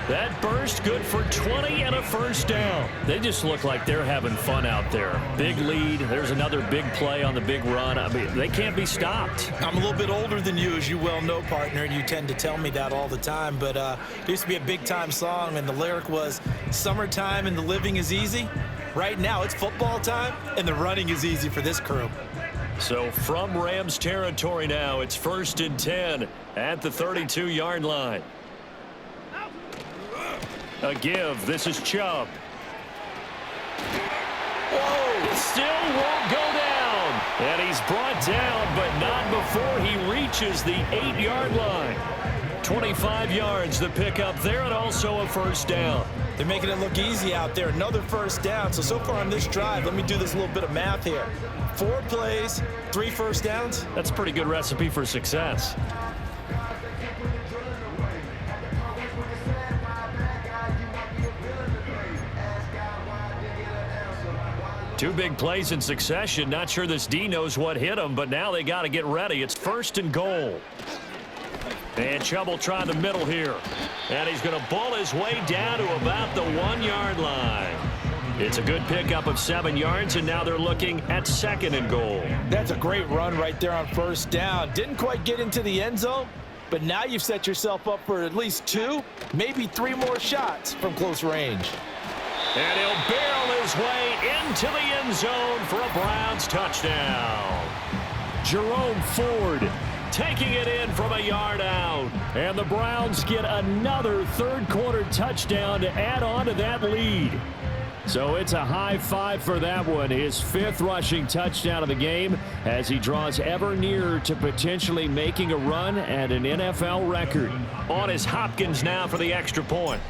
That burst good for 20 and a first down. They just look like they're having fun out there. Big lead. There's another big play on the big run. I mean, they can't be stopped. I'm a little bit older than you, as you well know, partner, and you tend to tell me that all the time. But there used to be a big-time song, and the lyric was, "Summertime and the living is easy." Right now, it's football time, and the running is easy for this crew. So from Rams territory now, it's 1st and 10 at the 32-yard line. A give. This is Chubb. Whoa! It still won't go down. And he's brought down, but not before he reaches the 8-yard line. 25 yards the pickup there, and also a 1st down. They're making it look easy out there. Another 1st down. So far on this drive, let me do this little bit of math here. 4 plays, 3 1st downs. That's a pretty good recipe for success. Two big plays in succession. Not sure this D knows what hit him, but now they got to get ready. It's 1st and goal. And Chubb will try the middle here. And he's going to bull his way down to about the 1-yard line. It's a good pickup of 7 yards, and now they're looking at 2nd and goal. That's a great run right there on 1st down. Didn't quite get into the end zone, but now you've set yourself up for at least 2, maybe 3 more shots from close range. And he'll barrel his way into the end zone for a Browns touchdown. Jerome Ford taking it in from a yard out. And the Browns get another 3rd quarter touchdown to add on to that lead. So it's a high 5 for that one. His 5th rushing touchdown of the game as he draws ever nearer to potentially making a run at an NFL record. On is Hopkins now for the extra point.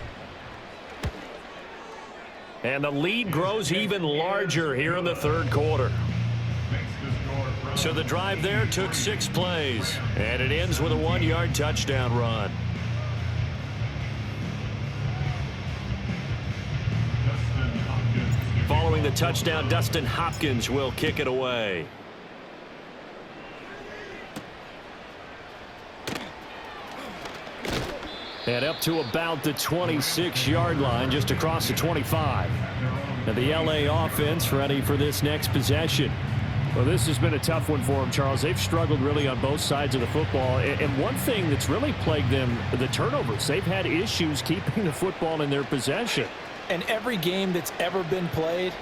And the lead grows even larger here in the 3rd quarter. So the drive there took 6 plays, and it ends with a 1-yard touchdown run. Following the touchdown, Dustin Hopkins will kick it away. And up to about the 26-yard line, just across the 25. And the LA offense ready for this next possession. Well, this has been a tough one for them, Charles. They've struggled really on both sides of the football. And one thing that's really plagued them, the turnovers. They've had issues keeping the football in their possession. And every game that's ever been played,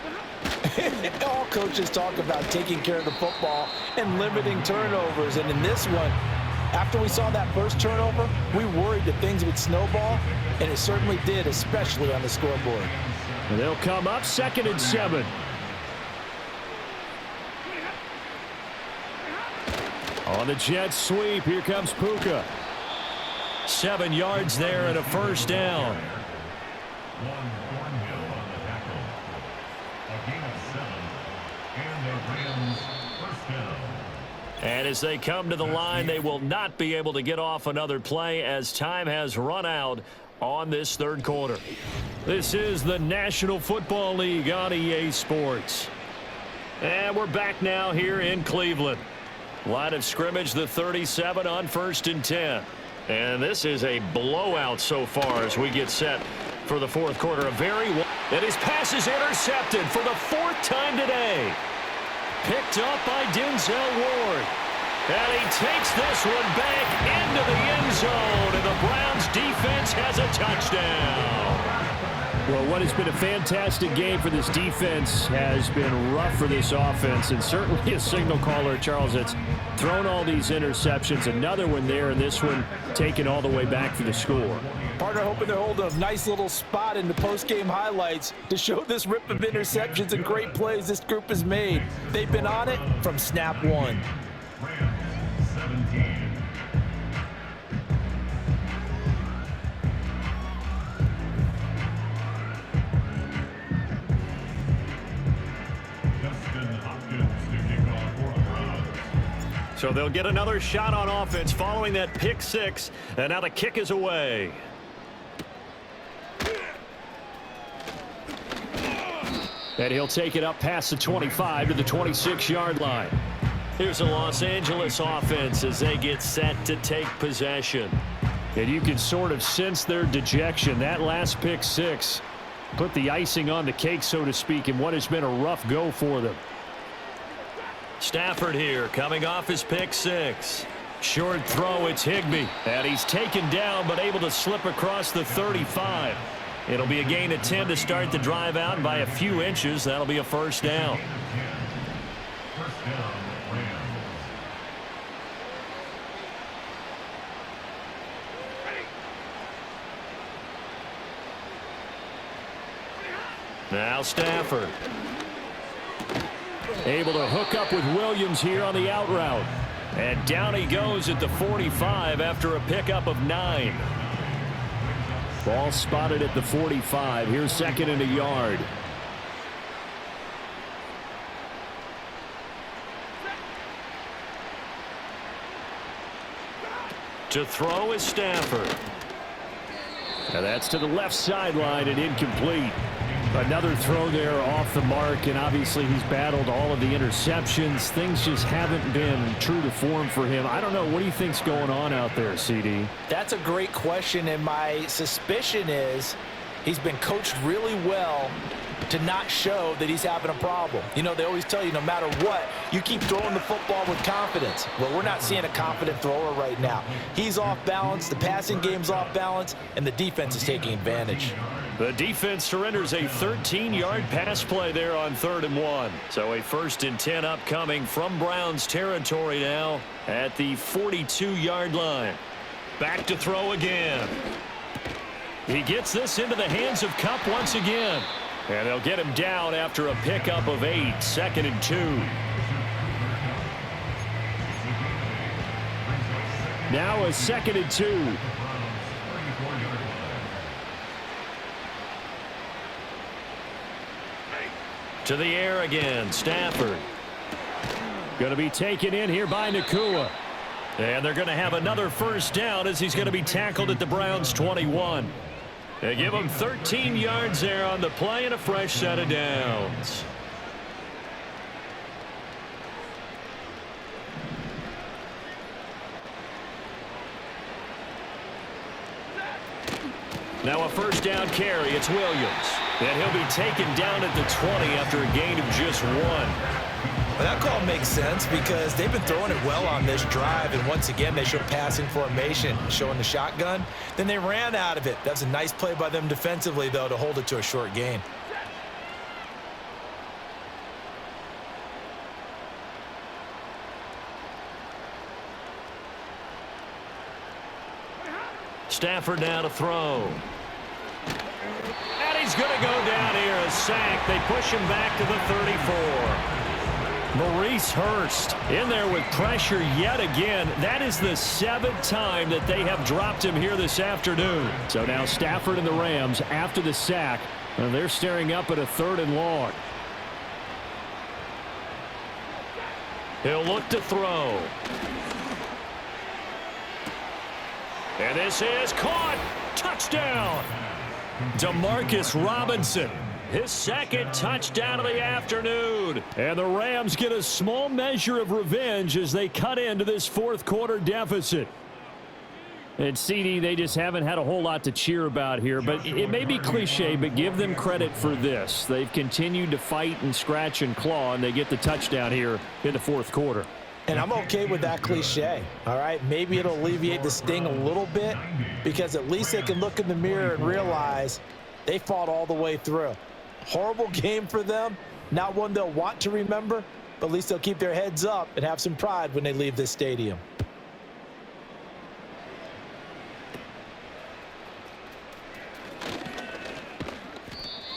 all coaches talk about taking care of the football and limiting turnovers. And in this one, after we saw that first turnover, we worried that things would snowball, and it certainly did, especially on the scoreboard. And they'll come up 2nd and 7. On the jet sweep, here comes Puka. 7 yards there and a 1st down. Thornhill on the tackle. A gain of 7. And the Rams 1st down. And as they come to the line, they will not be able to get off another play as time has run out on this 3rd quarter. This is the National Football League on EA Sports. And we're back now here in Cleveland. Line of scrimmage, the 37 on 1st and 10. And this is a blowout so far as we get set for the 4th quarter. And his pass is intercepted for the 4th time today. Picked up by Denzel Ward. And he takes this one back into the end zone. And the Browns defense has a touchdown. Well, what has been a fantastic game for this defense has been rough for this offense, and certainly a signal caller, Charles, that's thrown all these interceptions. Another one there, and this one taken all the way back for the score. Partner hoping to hold a nice little spot in the post-game highlights to show this rip of interceptions and great plays this group has made. They've been on it from snap 1. Rams 17. So they'll get another shot on offense following that pick 6, and now the kick is away. And he'll take it up past the 25 to the 26-yard line. Here's the Los Angeles offense as they get set to take possession. And you can sort of sense their dejection. That last pick 6 put the icing on the cake, so to speak, in what has been a rough go for them. Stafford here coming off his pick 6. Short throw, it's Higbee. And he's taken down but able to slip across the 35. It'll be a gain of 10 to start the drive out, and by a few inches, that'll be a first down. First down, Rams. Now Stafford. Able to hook up with Williams here on the out route. And down he goes at the 45 after a pickup of 9. Ball spotted at the 45. Here's second and a yard. To throw is Stafford. Now that's to the left sideline and incomplete. Another throw there off the mark, and obviously he's battled all of the interceptions. Things just haven't been true to form for him. I don't know. What do you think's going on out there, CD? That's a great question, and my suspicion is he's been coached really well to not show that he's having a problem. You know, they always tell you no matter what, you keep throwing the football with confidence. Well, we're not seeing a confident thrower right now. He's off balance, the passing game's off balance, and the defense is taking advantage. The defense surrenders a 13-yard pass play there on 3rd and 1. So a 1st and 10 upcoming from Browns territory now at the 42-yard line. Back to throw again. He gets this into the hands of Kupp once again. And they'll get him down after a pickup of 8, 2nd and 2. Now a 2nd and 2. To the air again, Stafford. Going to be taken in here by Nakua. And they're going to have another first down as he's going to be tackled at the Browns' 21. They give him 13 yards there on the play and a fresh set of downs. Now a first down carry. It's Williams. And he'll be taken down at the 20 after a gain of just 1. Well, that call makes sense because they've been throwing it well on this drive, and once again they show passing formation, showing the shotgun. Then they ran out of it. That was a nice play by them defensively, though, to hold it to a short gain. Stafford now to throw. And he's going to go down here, a sack. They push him back to the 34. Maurice Hurst in there with pressure yet again. That is the 7th time that they have dropped him here this afternoon. So now Stafford and the Rams, after the sack, they're staring up at a 3rd and long. He'll look to throw. And this is caught. Touchdown. Demarcus Robinson. His 2nd touchdown of the afternoon. And the Rams get a small measure of revenge as they cut into this 4th quarter deficit. And CD, they just haven't had a whole lot to cheer about here. But it may be cliche, but give them credit for this. They've continued to fight and scratch and claw, and they get the touchdown here in the 4th quarter. And I'm okay with that cliche, all right? Maybe it'll alleviate the sting a little bit because at least they can look in the mirror and realize they fought all the way through. Horrible game for them, not one they'll want to remember, but at least they'll keep their heads up and have some pride when they leave this stadium.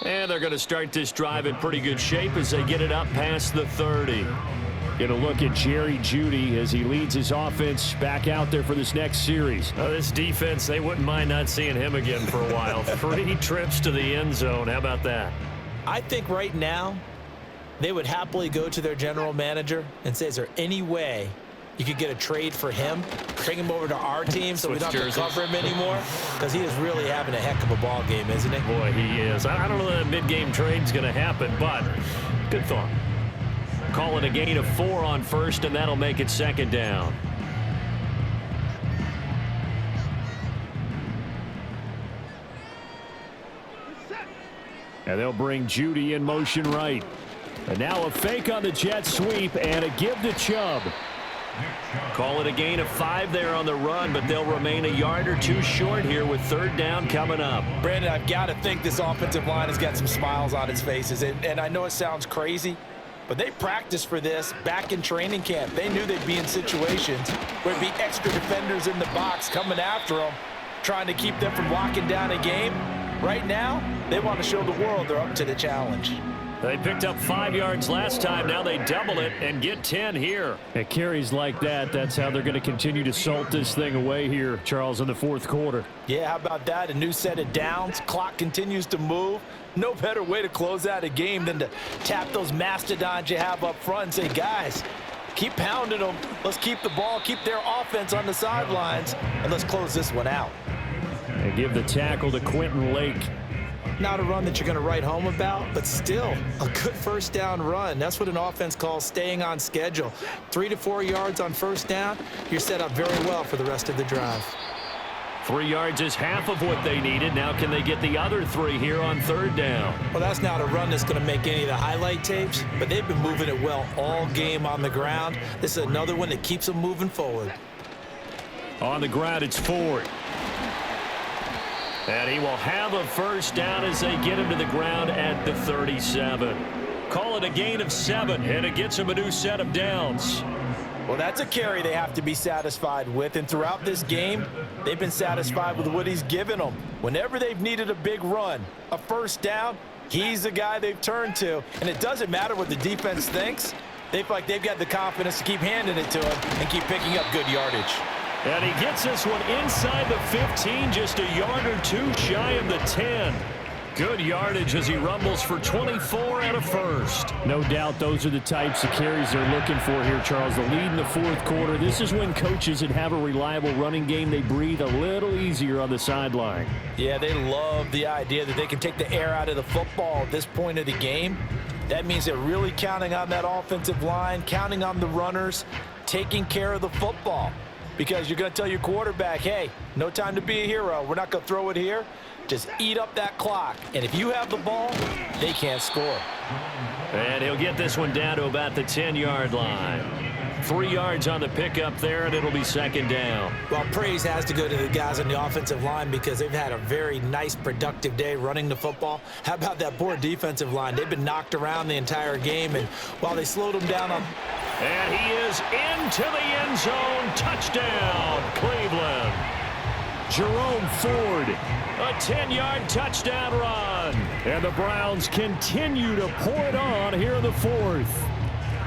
And they're going to start this drive in pretty good shape as they get it up past the 30. Get a look at Jerry Jeudy as he leads his offense back out there for this next series. This defense, they wouldn't mind not seeing him again for a while. 3 trips to the end zone. How about that? I think right now they would happily go to their general manager and say, is there any way you could get a trade for him, bring him over to our team so we don't have to cover him anymore? Because he is really having a heck of a ball game, isn't he? Boy, he is. I don't know that a mid-game trade's going to happen, but good thought. Call it a gain of 4 on 1st, and that'll make it 2nd down. And they'll bring Jeudy in motion right. And now a fake on the jet sweep and a give to Chubb. Call it a gain of 5 there on the run, but they'll remain a yard or 2 short here with 3rd down coming up. Brandon, I've got to think this offensive line has got some smiles on its faces. And I know it sounds crazy, but they practiced for this back in training camp. They knew they'd be in situations where it'd be extra defenders in the box coming after them, trying to keep them from locking down a game. Right now, they want to show the world they're up to the challenge. They picked up 5 yards last time. Now they double it and get 10 here. At carries like that, that's how they're going to continue to salt this thing away here, Charles, in the 4th quarter. Yeah, how about that? A new set of downs. Clock continues to move. No better way to close out a game than to tap those mastodons you have up front and say, guys, keep pounding them. Let's keep the ball, keep their offense on the sidelines, and let's close this one out. And give the tackle to Quentin Lake. Not a run that you're going to write home about, but still a good 1st down run. That's what an offense calls staying on schedule. 3 to 4 yards on 1st down, you're set up very well for the rest of the drive. 3 yards is half of what they needed. Now can they get the other 3 here on 3rd down? Well, that's not a run that's going to make any of the highlight tapes, but they've been moving it well all game on the ground. This is another one that keeps them moving forward. On the ground, it's Ford. And he will have a 1st down as they get him to the ground at the 37. Call it a gain of 7, and it gets him a new set of downs. Well, that's a carry they have to be satisfied with, and throughout this game, they've been satisfied with what he's given them. Whenever they've needed a big run, a 1st down, he's the guy they've turned to, and it doesn't matter what the defense thinks. They feel like they've got the confidence to keep handing it to him and keep picking up good yardage. And he gets this one inside the 15, just a yard or 2 shy of the 10. Good yardage as he rumbles for 24 and a 1st. No doubt those are the types of carries they're looking for here, Charles. The lead in the 4th quarter. This is when coaches that have a reliable running game, they breathe a little easier on the sideline. Yeah, they love the idea that they can take the air out of the football at this point of the game. That means they're really counting on that offensive line, counting on the runners, taking care of the football. Because you're going to tell your quarterback, hey, no time to be a hero. We're not going to throw it here. Just eat up that clock. And if you have the ball, they can't score. And he'll get this one down to about the 10-yard line. 3 yards on the pickup there, and it'll be 2nd down. Well, praise has to go to the guys on the offensive line because they've had a very nice, productive day running the football. How about that poor defensive line? They've been knocked around the entire game, and while they slowed them down on... And he is into the end zone. Touchdown, Cleveland. Jerome Ford. A 10-yard touchdown run. And the Browns continue to pour it on here in the 4th.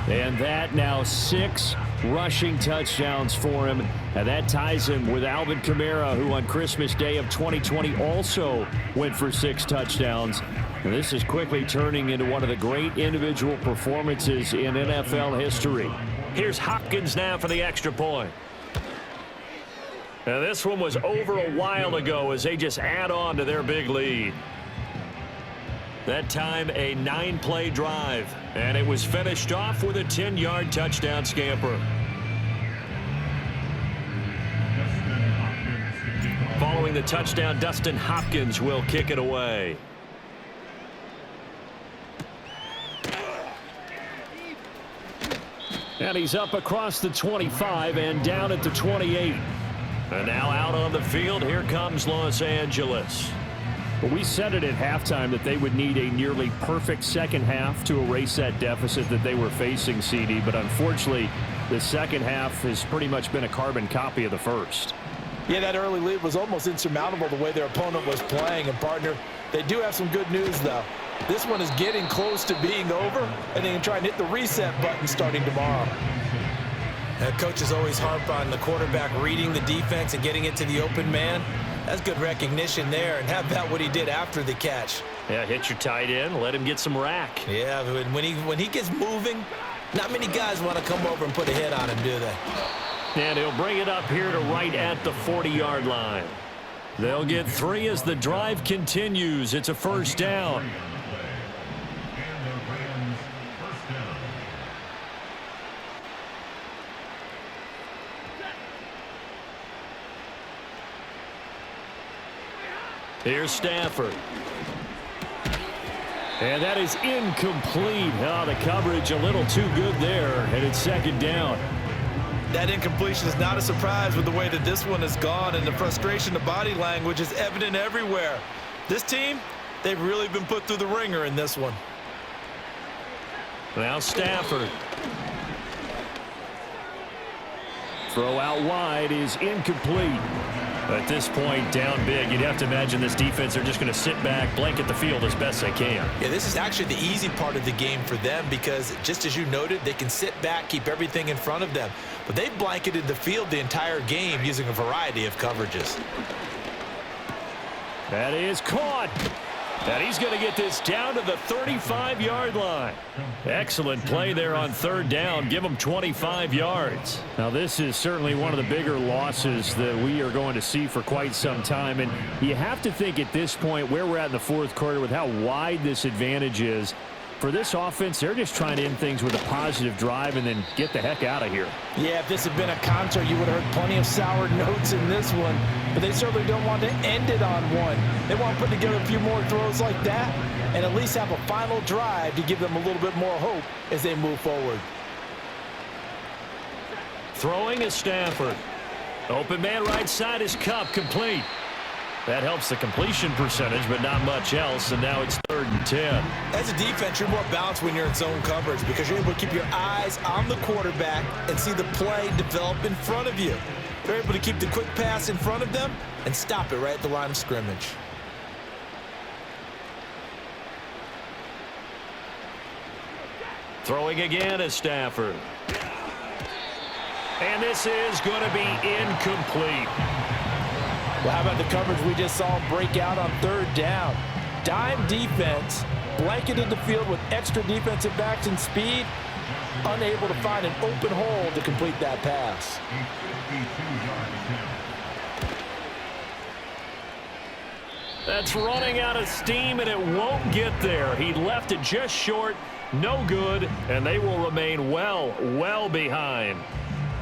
And that now 6 rushing touchdowns for him. And that ties him with Alvin Kamara, who on Christmas Day of 2020 also went for 6 touchdowns. And this is quickly turning into one of the great individual performances in NFL history. Here's Hopkins now for the extra point. And this one was over a while ago as they just add on to their big lead. That time a 9-play drive, and it was finished off with a 10-yard touchdown scamper. Following the touchdown, Dustin Hopkins will kick it away. And he's up across the 25 and down at the 28. And now out on the field, here comes Los Angeles. Well, we said it at halftime that they would need a nearly perfect second half to erase that deficit that they were facing, CD. But unfortunately, the second half has pretty much been a carbon copy of the first. Yeah, that early lead was almost insurmountable the way their opponent was playing. And, partner, they do have some good news, though. This one is getting close to being over, and they can try and hit the reset button starting tomorrow. Coaches always harp on the quarterback reading the defense and getting it to the open man. That's good recognition there, and how about what he did after the catch? Yeah, hit your tight end, let him get some rack. Yeah, when he gets moving, not many guys want to come over and put a hit on him, do they? And he'll bring it up here to right at the 40-yard line. They'll get 3 as the drive continues. It's a 1st down. Here's Stafford. And that is incomplete. Oh, the coverage a little too good there, and it's 2nd down. That incompletion is not a surprise with the way that this one has gone, and the frustration, the body language is evident everywhere. This team, they've really been put through the ringer in this one. Now Stafford. Throw out wide is incomplete. At this point, down big, you'd have to imagine this defense are just going to sit back, blanket the field as best they can. Yeah, this is actually the easy part of the game for them because, just as you noted, they can sit back, keep everything in front of them. But they've blanketed the field the entire game using a variety of coverages. That is caught. And he's going to get this down to the 35-yard line. Excellent play there on third down. Give him 25 yards. Now, this is certainly one of the bigger losses that we are going to see for quite some time. And you have to think at this point where we're at in the fourth quarter with how wide this advantage is. For this offense, they're just trying to end things with a positive drive and then get the heck out of here. Yeah, if this had been a concert, you would have heard plenty of sour notes in this one. But they certainly don't want to end it on one. They want to put together a few more throws like that and at least have a final drive to give them a little bit more hope as they move forward. Throwing is Stafford. Open man right side is Cup, complete. That helps the completion percentage, but not much else, and now it's 3rd and 10. As a defense, you're more balanced when you're in zone coverage because you're able to keep your eyes on the quarterback and see the play develop in front of you. They're able to keep the quick pass in front of them and stop it right at the line of scrimmage. Throwing again is Stafford. And this is going to be incomplete. Well, how about the coverage we just saw break out on third down? Dime defense, blanketed the field with extra defensive backs and speed, unable to find an open hole to complete that pass. That's running out of steam, and it won't get there. He left it just short, no good, and they will remain well behind.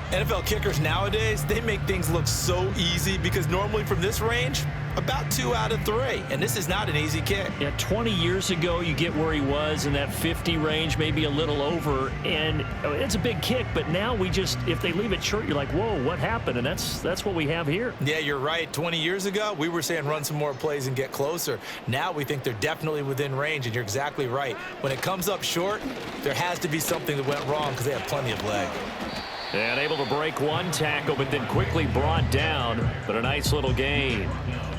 NFL kickers nowadays, they make things look so easy because normally from this range, about 2 out of 3. And this is not an easy kick. Yeah, 20 years ago, you get where he was in that 50 range, maybe a little over, and it's a big kick. But now we just, if they leave it short, you're like, whoa, what happened? And that's what we have here. Yeah, you're right. 20 years ago, we were saying run some more plays and get closer. Now we think they're definitely within range, and you're exactly right. When it comes up short, there has to be something that went wrong because they have plenty of leg. And able to break one tackle, but then quickly brought down. But a nice little gain.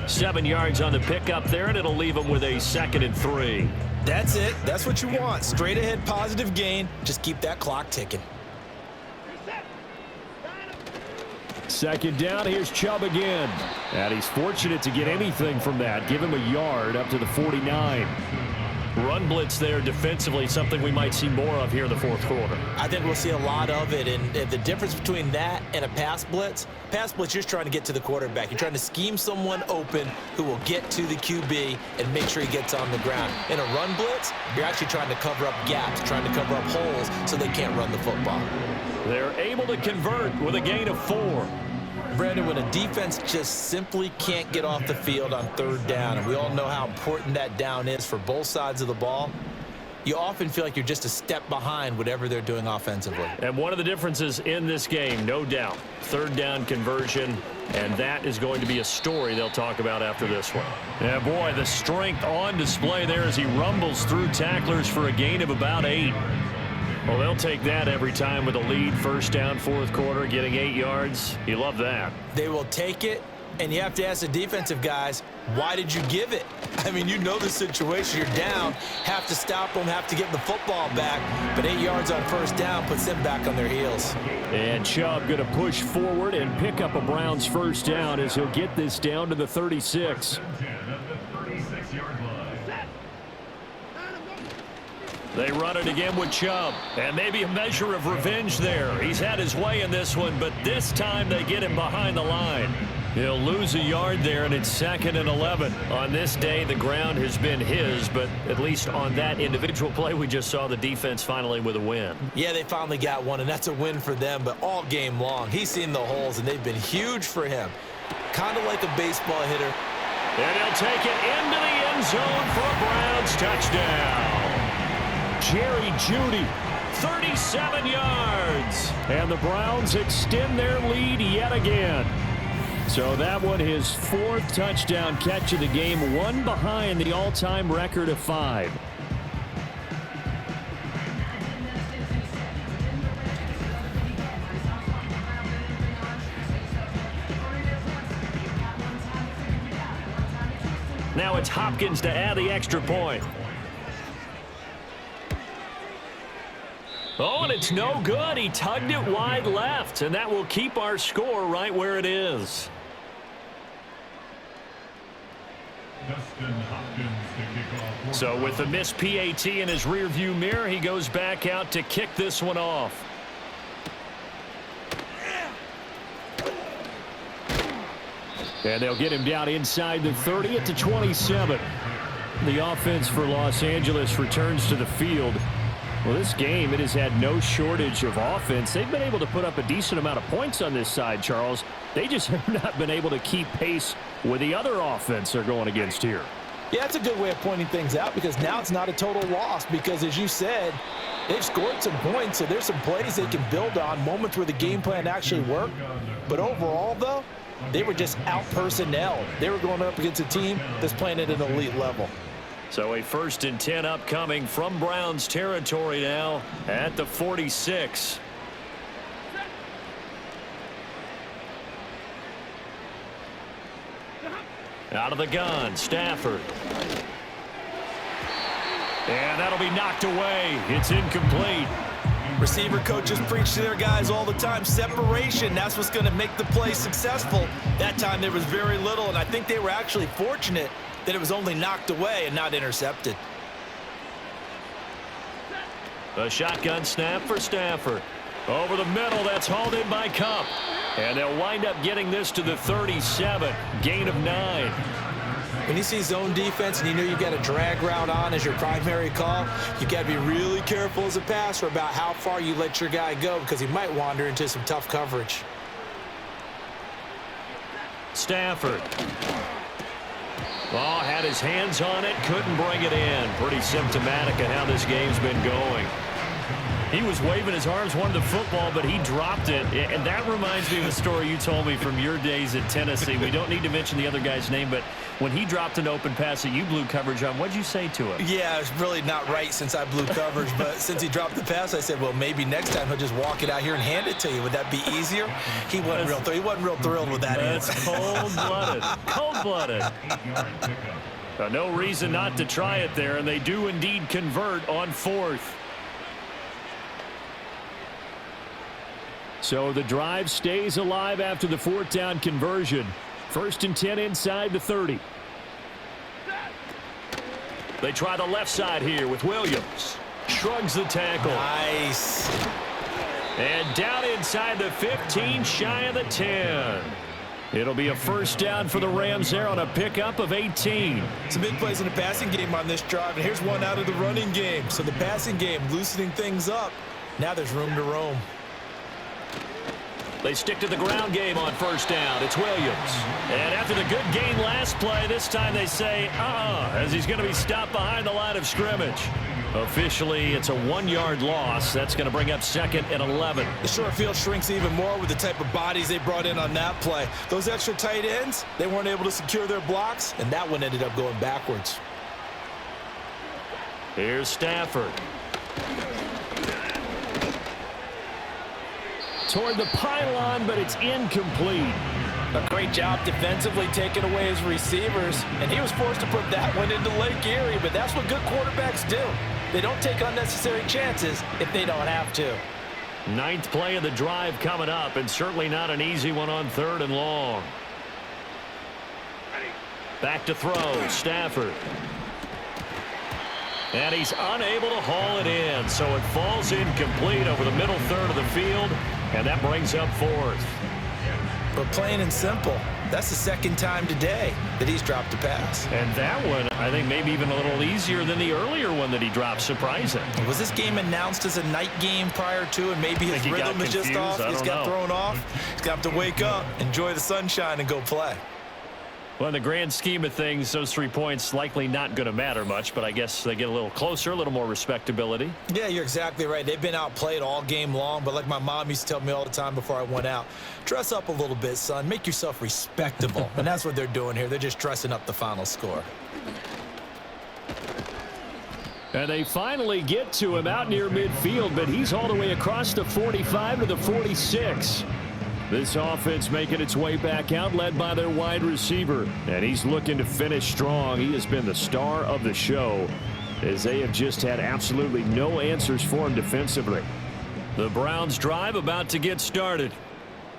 7 yards on the pickup there, and it'll leave them with a 2nd and 3. That's it. That's what you want. Straight ahead positive gain. Just keep that clock ticking. 2nd down. Here's Chubb again. And he's fortunate to get anything from that. Give him a yard up to the 49. Run blitz there defensively, something we might see more of here in the fourth quarter. I think we'll see a lot of it, and the difference between that and a pass blitz, you're just trying to get to the quarterback. You're trying to scheme someone open who will get to the QB and make sure he gets on the ground. In a run blitz, you're actually trying to cover up gaps, trying to cover up holes so they can't run the football. They're able to convert with a gain of 4. Brandon, when a defense just simply can't get off the field on third down, and we all know how important that down is for both sides of the ball, you often feel like you're just a step behind whatever they're doing offensively. And one of the differences in this game, no doubt, third down conversion, and that is going to be a story they'll talk about after this one. Yeah, boy, the strength on display there as he rumbles through tacklers for a gain of about 8. Well, they'll take that every time with a lead. First down, fourth quarter, getting 8 yards. You love that. They will take it, and you have to ask the defensive guys, why did you give it? I mean, you know the situation. You're down, have to stop them, have to get the football back, but 8 yards on first down puts them back on their heels. And Chubb going to push forward and pick up a Browns first down as he'll get this down to the 36. They run it again with Chubb, and maybe a measure of revenge there. He's had his way in this one, but this time they get him behind the line. He'll lose a yard there, and it's 2nd and 11. On this day, the ground has been his, but at least on that individual play, we just saw the defense finally with a win. Yeah, they finally got one, and that's a win for them, but all game long, he's seen the holes, and they've been huge for him. Kind of like a baseball hitter. And he'll take it into the end zone for a Browns touchdown. Jerry Jeudy 37 yards. And the Browns extend their lead yet again. So that one, his 4th touchdown catch of the game, one behind the all-time record of 5. Now it's Hopkins to add the extra point. Oh, and it's no good. He tugged it wide left, and that will keep our score right where it is. So with the missed PAT in his rearview mirror, he goes back out to kick this one off. And they'll get him down inside the 30 at the 27. The offense for Los Angeles returns to the field. Well, this game, it has had no shortage of offense. They've been able to put up a decent amount of points on this side, Charles. They just have not been able to keep pace with the other offense they're going against here. Yeah, that's a good way of pointing things out, because now it's not a total loss, because as you said, they've scored some points, so there's some plays they can build on, moments where the game plan actually worked. But overall, though, they were just out-personnelled. They were going up against a team that's playing at an elite level. So a 1st and 10 upcoming from Browns territory now at the 46. Out of the gun, Stafford. And that'll be knocked away. It's incomplete. Receiver coaches preach to their guys all the time. Separation, that's what's going to make the play successful. That time there was very little, and I think they were actually fortunate that it was only knocked away and not intercepted. A shotgun snap for Stafford. Over the middle, that's hauled in by Cup. And they'll wind up getting this to the 37. Gain of 9. When you see zone defense and you know you've got a drag route on as your primary call, you got to be really careful as a passer about how far you let your guy go, because he might wander into some tough coverage. Stafford. Oh, had his hands on it, couldn't bring it in. Pretty symptomatic of how this game's been going. He was waving his arms, wanted the football, but he dropped it. And that reminds me of a story you told me from your days at Tennessee. We don't need to mention the other guy's name, but when he dropped an open pass that you blew coverage on, what'd you say to him? Yeah, it's really not right since I blew coverage, but since he dropped the pass, I said, well, maybe next time he'll just walk it out here and hand it to you. Would that be easier? He wasn't real thrilled with that answer. That's cold-blooded. Cold-blooded. No reason not to try it there, and they do indeed convert on 4th. So the drive stays alive after the 4th down conversion. 1st and 10 inside the 30. They try the left side here with Williams. Shrugs the tackle. Nice. And down inside the 15, shy of the 10. It'll be a 1st down for the Rams there on a pickup of 18. Some big plays in the passing game on this drive, and here's one out of the running game. So the passing game loosening things up. Now there's room to roam. They stick to the ground game on 1st down. It's Williams. And after the good gain last play, this time they say, as he's going to be stopped behind the line of scrimmage. Officially, it's a 1-yard loss. That's going to bring up 2nd and 11. The short field shrinks even more with the type of bodies they brought in on that play. Those extra tight ends, they weren't able to secure their blocks, and that one ended up going backwards. Here's Stafford. Toward the pylon, but it's incomplete. A great job defensively taking away his receivers, and he was forced to put that one into Lake Erie, but that's what good quarterbacks do. They don't take unnecessary chances if they don't have to. 9th play of the drive coming up, and certainly not an easy one on 3rd and long. Back to throw, Stafford. And he's unable to haul it in, so it falls incomplete over the middle 3rd of the field, and that brings up 4th. But plain and simple, that's the 2nd time today that he's dropped a pass. And that one, I think, maybe even a little easier than the earlier one that he dropped, surprising. Was this game announced as a night game prior to, and maybe his rhythm is just off? He's got thrown off. He's got to wake up, enjoy the sunshine, and go play. Well, in the grand scheme of things, those 3 points likely not going to matter much, but I guess they get a little closer, a little more respectability. Yeah, you're exactly right. They've been outplayed all game long, but like my mom used to tell me all the time before I went out, dress up a little bit, son. Make yourself respectable. And that's what they're doing here. They're just dressing up the final score. And they finally get to him out near midfield, but he's all the way across the 45 to the 46. This offense making its way back out, led by their wide receiver. And he's looking to finish strong. He has been the star of the show, as they have just had absolutely no answers for him defensively. The Browns drive about to get started.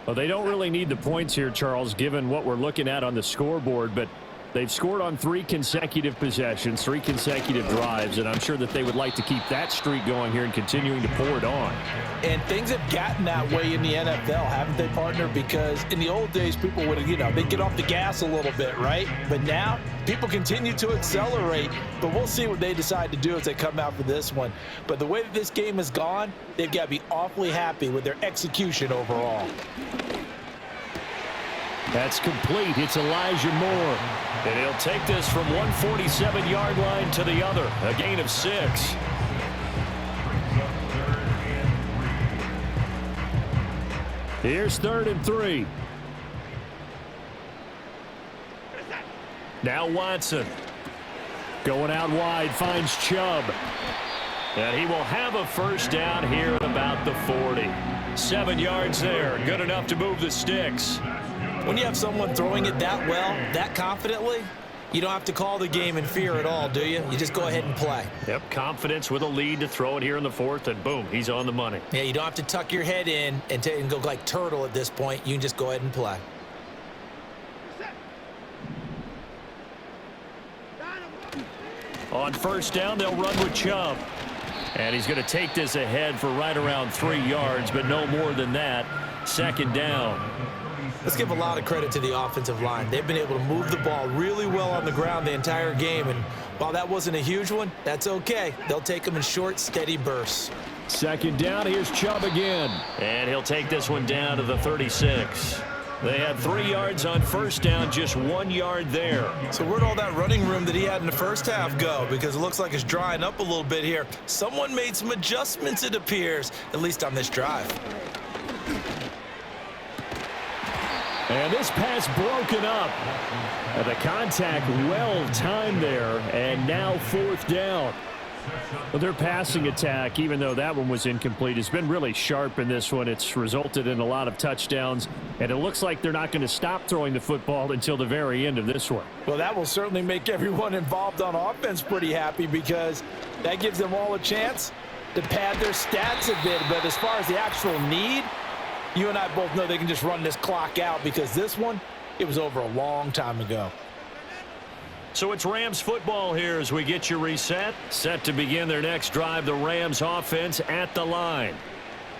Well, they don't really need the points here, Charles, given what we're looking at on the scoreboard, but they've scored on 3 consecutive possessions, 3 consecutive drives, and I'm sure that they would like to keep that streak going here and continuing to pour it on. And things have gotten that way in the NFL, haven't they, partner? Because in the old days, people would, they'd get off the gas a little bit, right? But now, people continue to accelerate. But we'll see what they decide to do as they come out for this one. But the way that this game has gone, they've got to be awfully happy with their execution overall. That's complete. It's Elijah Moore. And he'll take this from 147-yard line to the other. A gain of 6. Here's 3rd and 3. Now Watson. Going out wide, finds Chubb. And he will have a first down here at about the 40. 7 yards there. Good enough to move the sticks. When you have someone throwing it that well, that confidently, you don't have to call the game in fear at all, do you? You just go ahead and play. Yep, confidence with a lead to throw it here in the 4th, and boom, he's on the money. Yeah, you don't have to tuck your head in and go like turtle at this point. You can just go ahead and play. On first down, they'll run with Chubb. And he's going to take this ahead for right around 3 yards, but no more than that. 2nd down. Let's give a lot of credit to the offensive line. They've been able to move the ball really well on the ground the entire game, and while that wasn't a huge one, that's okay. They'll take them in short, steady bursts. 2nd down, here's Chubb again. And he'll take this one down to the 36. They had 3 yards on first down, just 1 yard there. So where'd all that running room that he had in the first half go? Because it looks like it's drying up a little bit here. Someone made some adjustments, it appears, at least on this drive. And this pass broken up. And the contact well timed there. And now 4th down. Well, their passing attack, even though that one was incomplete, has been really sharp in this one. It's resulted in a lot of touchdowns. And it looks like they're not going to stop throwing the football until the very end of this one. Well, that will certainly make everyone involved on offense pretty happy, because that gives them all a chance to pad their stats a bit. But as far as the actual need, you and I both know they can just run this clock out, because this one, it was over a long time ago. So it's Rams football here as we get you reset. Set to begin their next drive, the Rams offense at the line.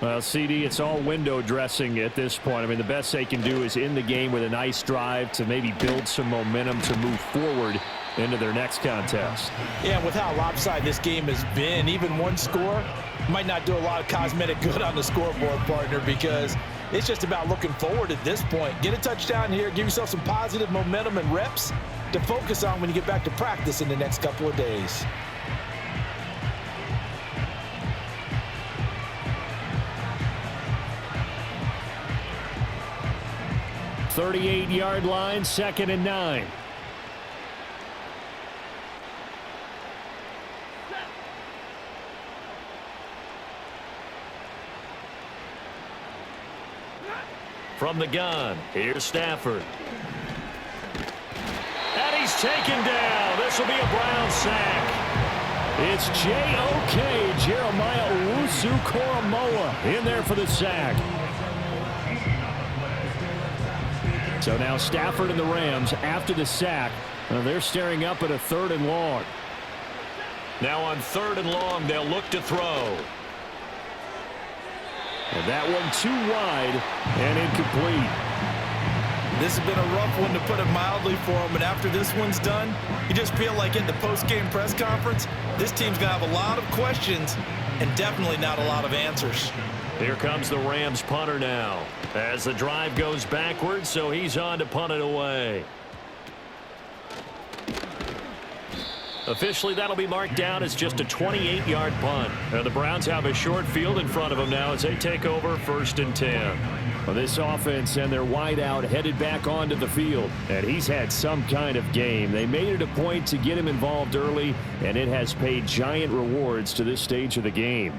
Well, CD, it's all window dressing at this point. I mean, the best they can do is end the game with a nice drive to maybe build some momentum to move forward into their next contest. Yeah, and with how lopsided this game has been, even one score might not do a lot of cosmetic good on the scoreboard, partner, because it's just about looking forward at this point. Get a touchdown here, give yourself some positive momentum and reps to focus on when you get back to practice in the next couple of days. .38-yard line, 2nd and 9. From the gun, here's Stafford. And he's taken down. This will be a Brown sack. It's J.O.K. Jeremiah Owusu-Koramoah in there for the sack. So now Stafford and the Rams, after the sack, they're staring up at a 3rd and long. Now on 3rd and long, they'll look to throw. And that one too wide and incomplete. This has been a rough one, to put it mildly, for him. And after this one's done, you just feel like in the post-game press conference, this team's going to have a lot of questions and definitely not a lot of answers. Here comes the Rams punter now as the drive goes backwards, so he's on to punt it away. Officially, that'll be marked down as just a 28-yard punt. And the Browns have a short field in front of them now as they take over 1st and 10. Well, this offense and their wideout headed back onto the field. And he's had some kind of game. They made it a point to get him involved early, and it has paid giant rewards to this stage of the game.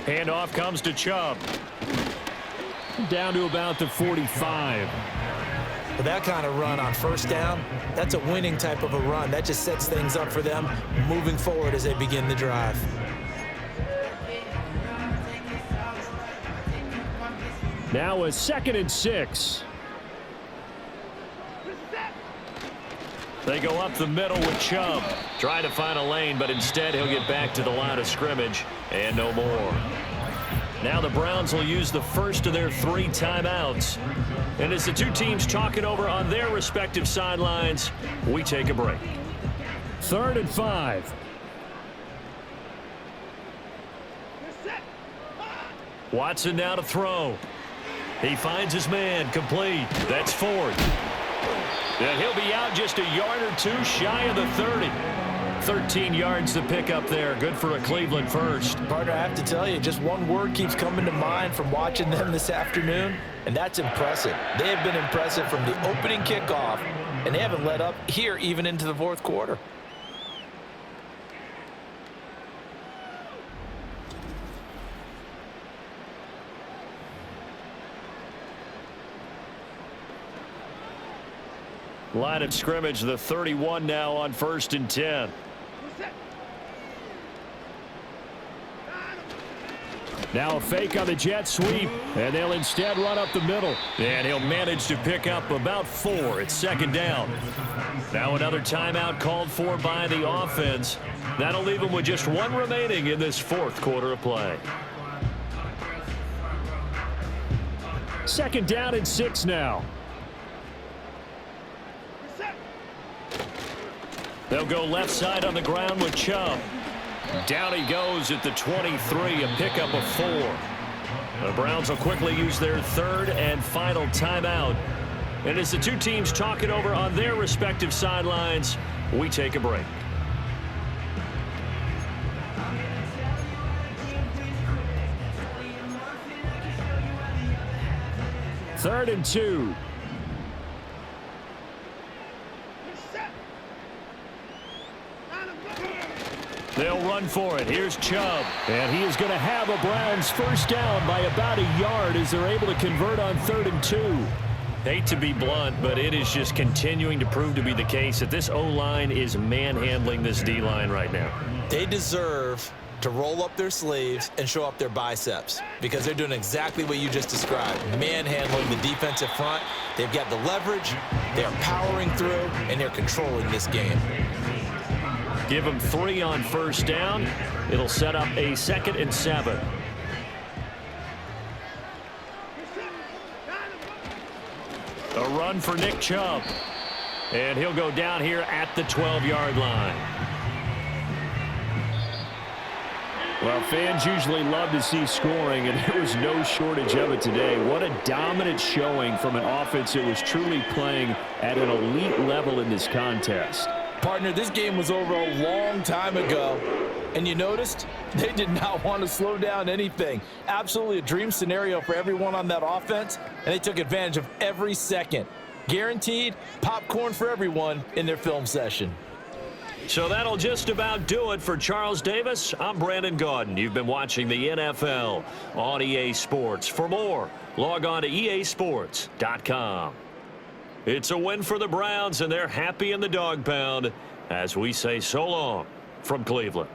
Handoff comes to Chubb. Down to about the 45. But that kind of run on 1st down, that's a winning type of a run. That just sets things up for them moving forward as they begin the drive. Now a 2nd and 6. They go up the middle with Chubb. Trying to find a lane, but instead he'll get back to the line of scrimmage and no more. Now the Browns will use the first of their 3 timeouts. And as the two teams talk it over on their respective sidelines, we take a break. 3rd and 5. Watson now to throw. He finds his man, complete. That's 4th. And he'll be out just a yard or 2 shy of the 30. 13 yards to pick up there. Good for a Cleveland first. Partner, I have to tell you, just one word keeps coming to mind from watching them this afternoon, and that's impressive. They have been impressive from the opening kickoff, and they haven't let up here even into the 4th quarter. Line of scrimmage, the 31 now on 1st and 10. Now a fake on the jet sweep, and they'll instead run up the middle. And he'll manage to pick up about 4. It's 2nd down. Now another timeout called for by the offense. That'll leave them with just 1 remaining in this 4th quarter of play. 2nd down and 6 now. They'll go left side on the ground with Chubb. Down he goes at the 23, a pickup of 4. The Browns will quickly use their 3rd and final timeout. And as the two teams talk it over on their respective sidelines, we take a break. Third and 2. They'll run for it. Here's Chubb. And he is going to have a Browns first down by about a yard as they're able to convert on 3rd and 2. Hate to be blunt, but it is just continuing to prove to be the case that this O-line is manhandling this D-line right now. They deserve to roll up their sleeves and show up their biceps because they're doing exactly what you just described, manhandling the defensive front. They've got the leverage, they're powering through, and they're controlling this game. Give them 3 on first down. It'll set up a 2nd and 7. A run for Nick Chubb. And he'll go down here at the 12-yard line. Well, fans usually love to see scoring, and there was no shortage of it today. What a dominant showing from an offense that was truly playing at an elite level in this contest. Partner, this game was over a long time ago, and you noticed they did not want to slow down anything. Absolutely a dream scenario for everyone on that offense, and they took advantage of every second. Guaranteed popcorn for everyone in their film session. So that'll just about do it for Charles Davis. I'm Brandon Gaudin. You've been watching the NFL on EA Sports. For more, log on to easports.com. It's a win for the Browns, and they're happy in the dog pound as we say so long from Cleveland.